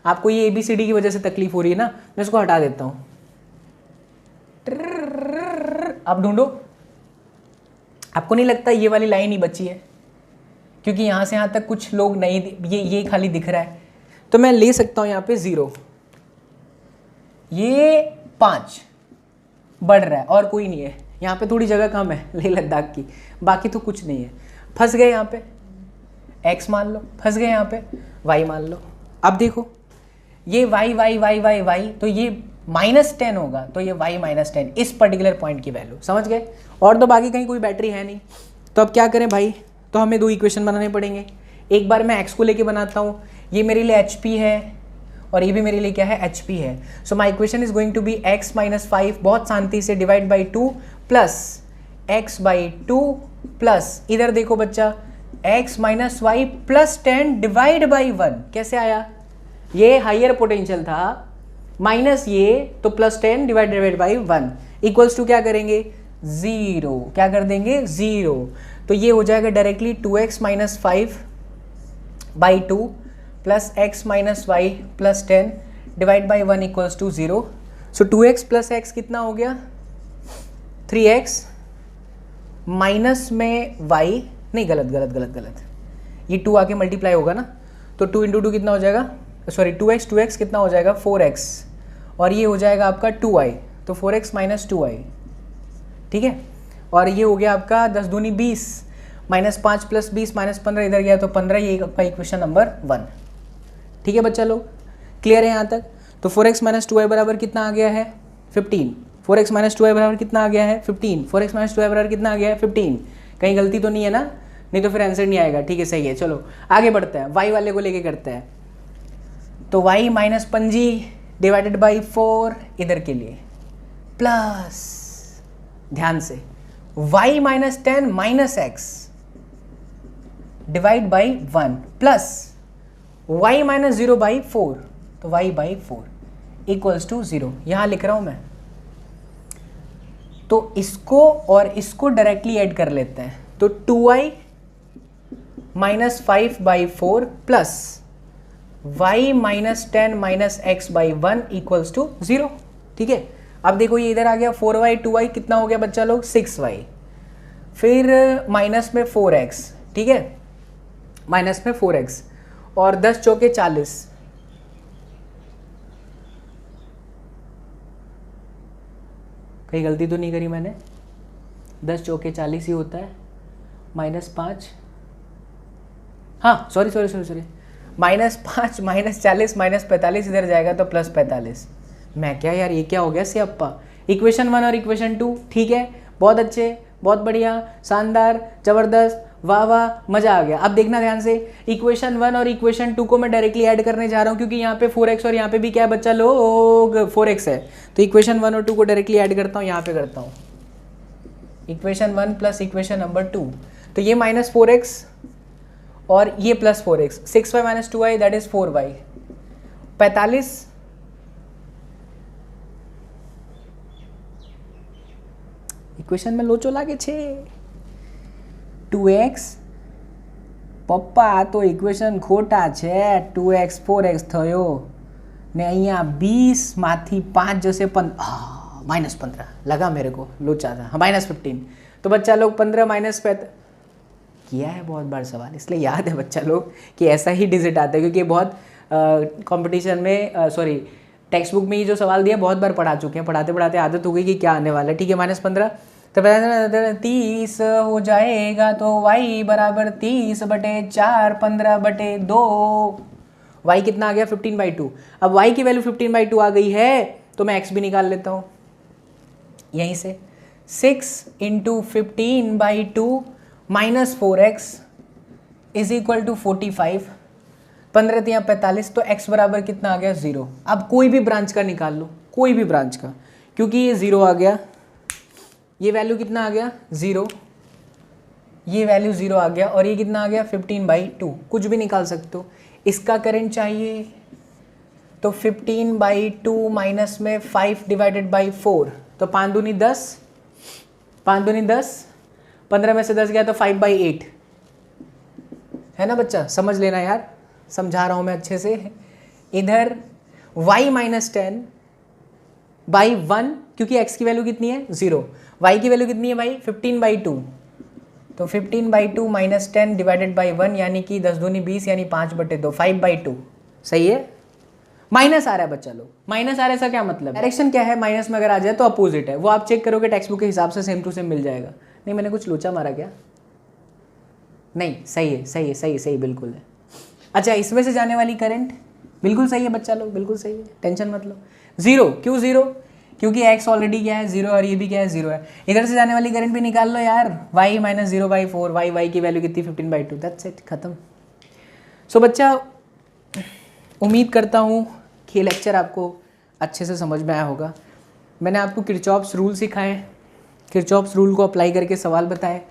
आपको ये ABCD की वजह से तकलीफ हो रही है ना, मैं इसको हटा देता हूँ। आप ढूंढो, आपको नहीं लगता ये वाली लाइन ही बची है, क्योंकि यहाँ से यहाँ तक कुछ लोग नहीं, ये खाली दिख रहा है, तो मैं ले सकता हूँ यहाँ पे 0, ये 5 बढ़ रहा है और कोई नहीं है, यहाँ पे थोड़ी जगह कम है लेह लद्दाख की, बाकी तो कुछ नहीं है। फंस गए यहाँ पे, x मान लो, फंस गए यहाँ पे y मान लो। अब देखो ये y, तो ये -10 होगा, तो ये y -10 इस पर्टिकुलर पॉइंट की वैल्यू, समझ गए। और तो बाकी कहीं कोई बैटरी है नहीं, तो अब क्या करें भाई, तो हमें 2 इक्वेशन बनाने पड़ेंगे। एक बार मैं x को लेके बनाता हूँ, ये मेरे लिए HP है और ये भी मेरे लिए क्या है, HP है। So my equation is going to be x - 5, बहुत शांति से, divide by 2 plus x/2 plus, इधर देखो बच्चा, x - y plus 10 divide by 1। कैसे आया, ये हाइयर पोटेंशियल था, माइनस ये तो plus 10 divided by 1 equals to क्या करेंगे, 0। क्या कर देंगे, 0। तो ये हो जाएगा directly 2x - 5 by 2 plus x - y plus 10 divide by 1 equals to 0। So 2x plus x कितना हो गया, 3x माइनस में y, नहीं गलत, ये 2 आके मल्टीप्लाई होगा ना, तो 2 × 2 कितना हो जाएगा, सॉरी 2x कितना हो जाएगा, 4x, और ये हो जाएगा आपका 2y, तो 4x - 2y, ठीक है। और ये हो गया आपका 10 दूनी 20, -5 + 20 -15 इधर गया तो 15, ये आपका इक्वेशन नंबर 1। ठीक है बच्चा लोग, क्लियर है यहाँ तक। तो 4x - 2y बराबर कितना आ गया है, 15। 4x - 2y बराबर कितना आ गया है, 15। 4x - 2y बराबर कितना आ गया है, 15। कहीं गलती तो नहीं है ना, नहीं तो फिर आंसर नहीं आएगा। ठीक है, सही है। चलो आगे बढ़ते हैं, y वाले को लेके करते हैं। तो y - 5 डिवाइडेड बाई 4 इधर के लिए, प्लस ध्यान से y - 10 - x divide by 1 plus y - 0 by 4, तो y बाई 4 इक्वल्स टू 0। यहां लिख रहा हूं मैं, तो इसको और इसको डायरेक्टली ऐड कर लेते हैं। तो 2y - 5 by 4 plus y - 10 - x by 1 equals to 0। ठीक है, अब देखो ये इधर आ गया 4y 2y कितना हो गया बच्चा लोग, 6y, फिर माइनस में 4x, ठीक है, माइनस में 4x, और 10 चौके 40, कहीं गलती तो नहीं करी मैंने, 10 चौके 40 ही होता है, -5, हाँ सॉरी -5 -40 -45 इधर जाएगा तो +45। मैं क्या यार, ये क्या हो गया सियाप्पा। इक्वेशन 1 और इक्वेशन 2 ठीक है, बहुत अच्छे, बहुत बढ़िया, शानदार, ज़बरदस्त, वाह वाह, मज़ा आ गया। अब देखना ध्यान से, इक्वेशन 1 और इक्वेशन 2 को मैं डायरेक्टली ऐड करने जा रहा हूँ, क्योंकि यहाँ पे 4x और यहाँ पे भी क्या है बच्चा लोग, 4x है। तो इक्वेशन 1 और 2 को डायरेक्टली ऐड करता हूँ, यहाँ पे करता हूँ, इक्वेशन 1 प्लस इक्वेशन नंबर 2, तो ये -4x और ये +4x, 6y - 2y that is 4y, 45 equation में लोचो लागे छे, 2x पप्पा तो इक्वेशन खोटा छे, 2x 4x थयो ने અહીંયા 20 माथी 5 जैसे -15 लगा मेरे को, लोचा था, हाँ -15। तो बच्चा लोग 15 - किया है बहुत बार सवाल, इसलिए याद है बच्चा लोग कि ऐसा ही डिजिट आता है, क्योंकि बहुत कंपटीशन में सॉरी टेक्स्ट बुक में ये जो सवाल दिया बहुत बार पढ़ा चुके हैं, पढ़ाते पढ़ाते आदत हो गई कि क्या आने वाला है। ठीक है, -15 तो 30 हो जाएगा, तो y बराबर 30/4 15/2, y कितना आ गया 15/2। अब y की वैल्यू 15/2 आ गई है, तो मैं x भी निकाल लेता हूँ यहीं से, 6 × 15/2 -4x इज इक्वल टू 45, 15 × 45, तो x बराबर कितना आ गया 0। अब कोई भी ब्रांच का निकाल लो, कोई भी ब्रांच का, क्योंकि ये 0 आ गया, ये वैल्यू कितना आ गया 0, ये वैल्यू 0 आ गया और ये कितना आ गया 15/2, कुछ भी निकाल सकते हो। इसका करंट चाहिए तो 15/2 माइनस में 5 डिवाइडेड बाई 4, तो 5 दूनी 10, 5 दूनी 10, 15 में से 10 गया तो 5/8 है ना बच्चा, समझ लेना यार, समझा रहा हूँ मैं अच्छे से। इधर y माइनस 10/1, क्योंकि x की वैल्यू कितनी है 0, y की वैल्यू कितनी है भाई 15/2, तो 15/2 माइनस 10 डिवाइडेड बाई 1 यानी कि 10 दूनी 20 यानी 5/2, 5/2 सही है। माइनस आ रहा है बच्चा लोग, माइनस आ रहा है, इसका क्या मतलब, डायरेक्शन क्या है, माइनस में अगर आ जाए तो अपोजिट है, वो आप चेक करोगे टेक्स्ट बुक के हिसाब से सेम टू सेम मिल जाएगा। नहीं मैंने कुछ लोचा मारा क्या, नहीं सही है सही है सही सही बिल्कुल है। अच्छा इसमें से जाने वाली करंट बिल्कुल सही है बच्चा लोग, बिल्कुल सही है, टेंशन मत लो। 0 क्यों 0, क्योंकि x ऑलरेडी क्या है 0 और ये भी क्या है 0 है। इधर से जाने वाली करंट भी निकाल लो यार, y माइनस 0/4, y की वैल्यू कितनी 15/2, दैट्स इट, खत्म। सो बच्चा उम्मीद करता हूँ कि लेक्चर आपको अच्छे से समझ में आया होगा। मैंने आपको किरचॉफ्स रूल सिखाए, किरचॉफ्स रूल को अप्लाई करके सवाल बताए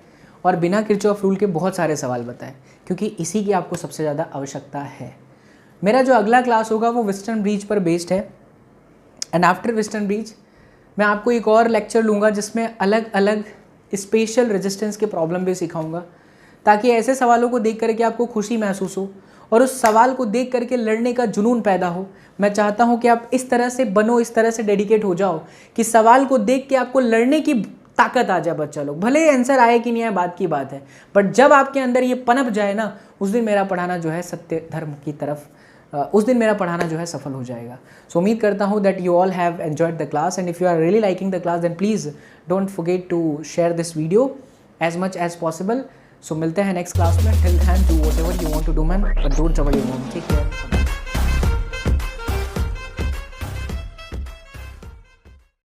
और बिना किरचॉफ रूल के बहुत सारे सवाल बताए, क्योंकि इसी की आपको सबसे ज़्यादा आवश्यकता है। मेरा जो अगला क्लास होगा वो वेस्टर्न ब्रिज पर बेस्ड है, एंड आफ्टर वेस्टर्न ब्रिज मैं आपको एक और लेक्चर लूँगा जिसमें अलग अलग स्पेशल रेजिस्टेंस के प्रॉब्लम भी सिखाऊंगा, ताकि ऐसे सवालों को देख करके आपको खुशी महसूस हो और उस सवाल को देख करके लड़ने का जुनून पैदा हो। मैं चाहता हूं कि आप इस तरह से बनो, इस तरह से डेडिकेट हो जाओ कि सवाल को देख के आपको लड़ने की ताकत आ जाए बच्चा लोग। भले ही आंसर आए कि नहीं आए बात की बात है, बट जब आपके अंदर ये पनप जाए ना, उस दिन मेरा पढ़ाना जो है सत्य धर्म की तरफ, उस दिन मेरा पढ़ाना जो है सफल हो जाएगा। सो उम्मीद करता हूँ that you all have enjoyed the class, and if you are really liking the class then please don't forget to share this video as much as possible. So मिलते हैं नेक्स्ट क्लास में, till then do whatever you want to do man, but don't trouble your mom, take care.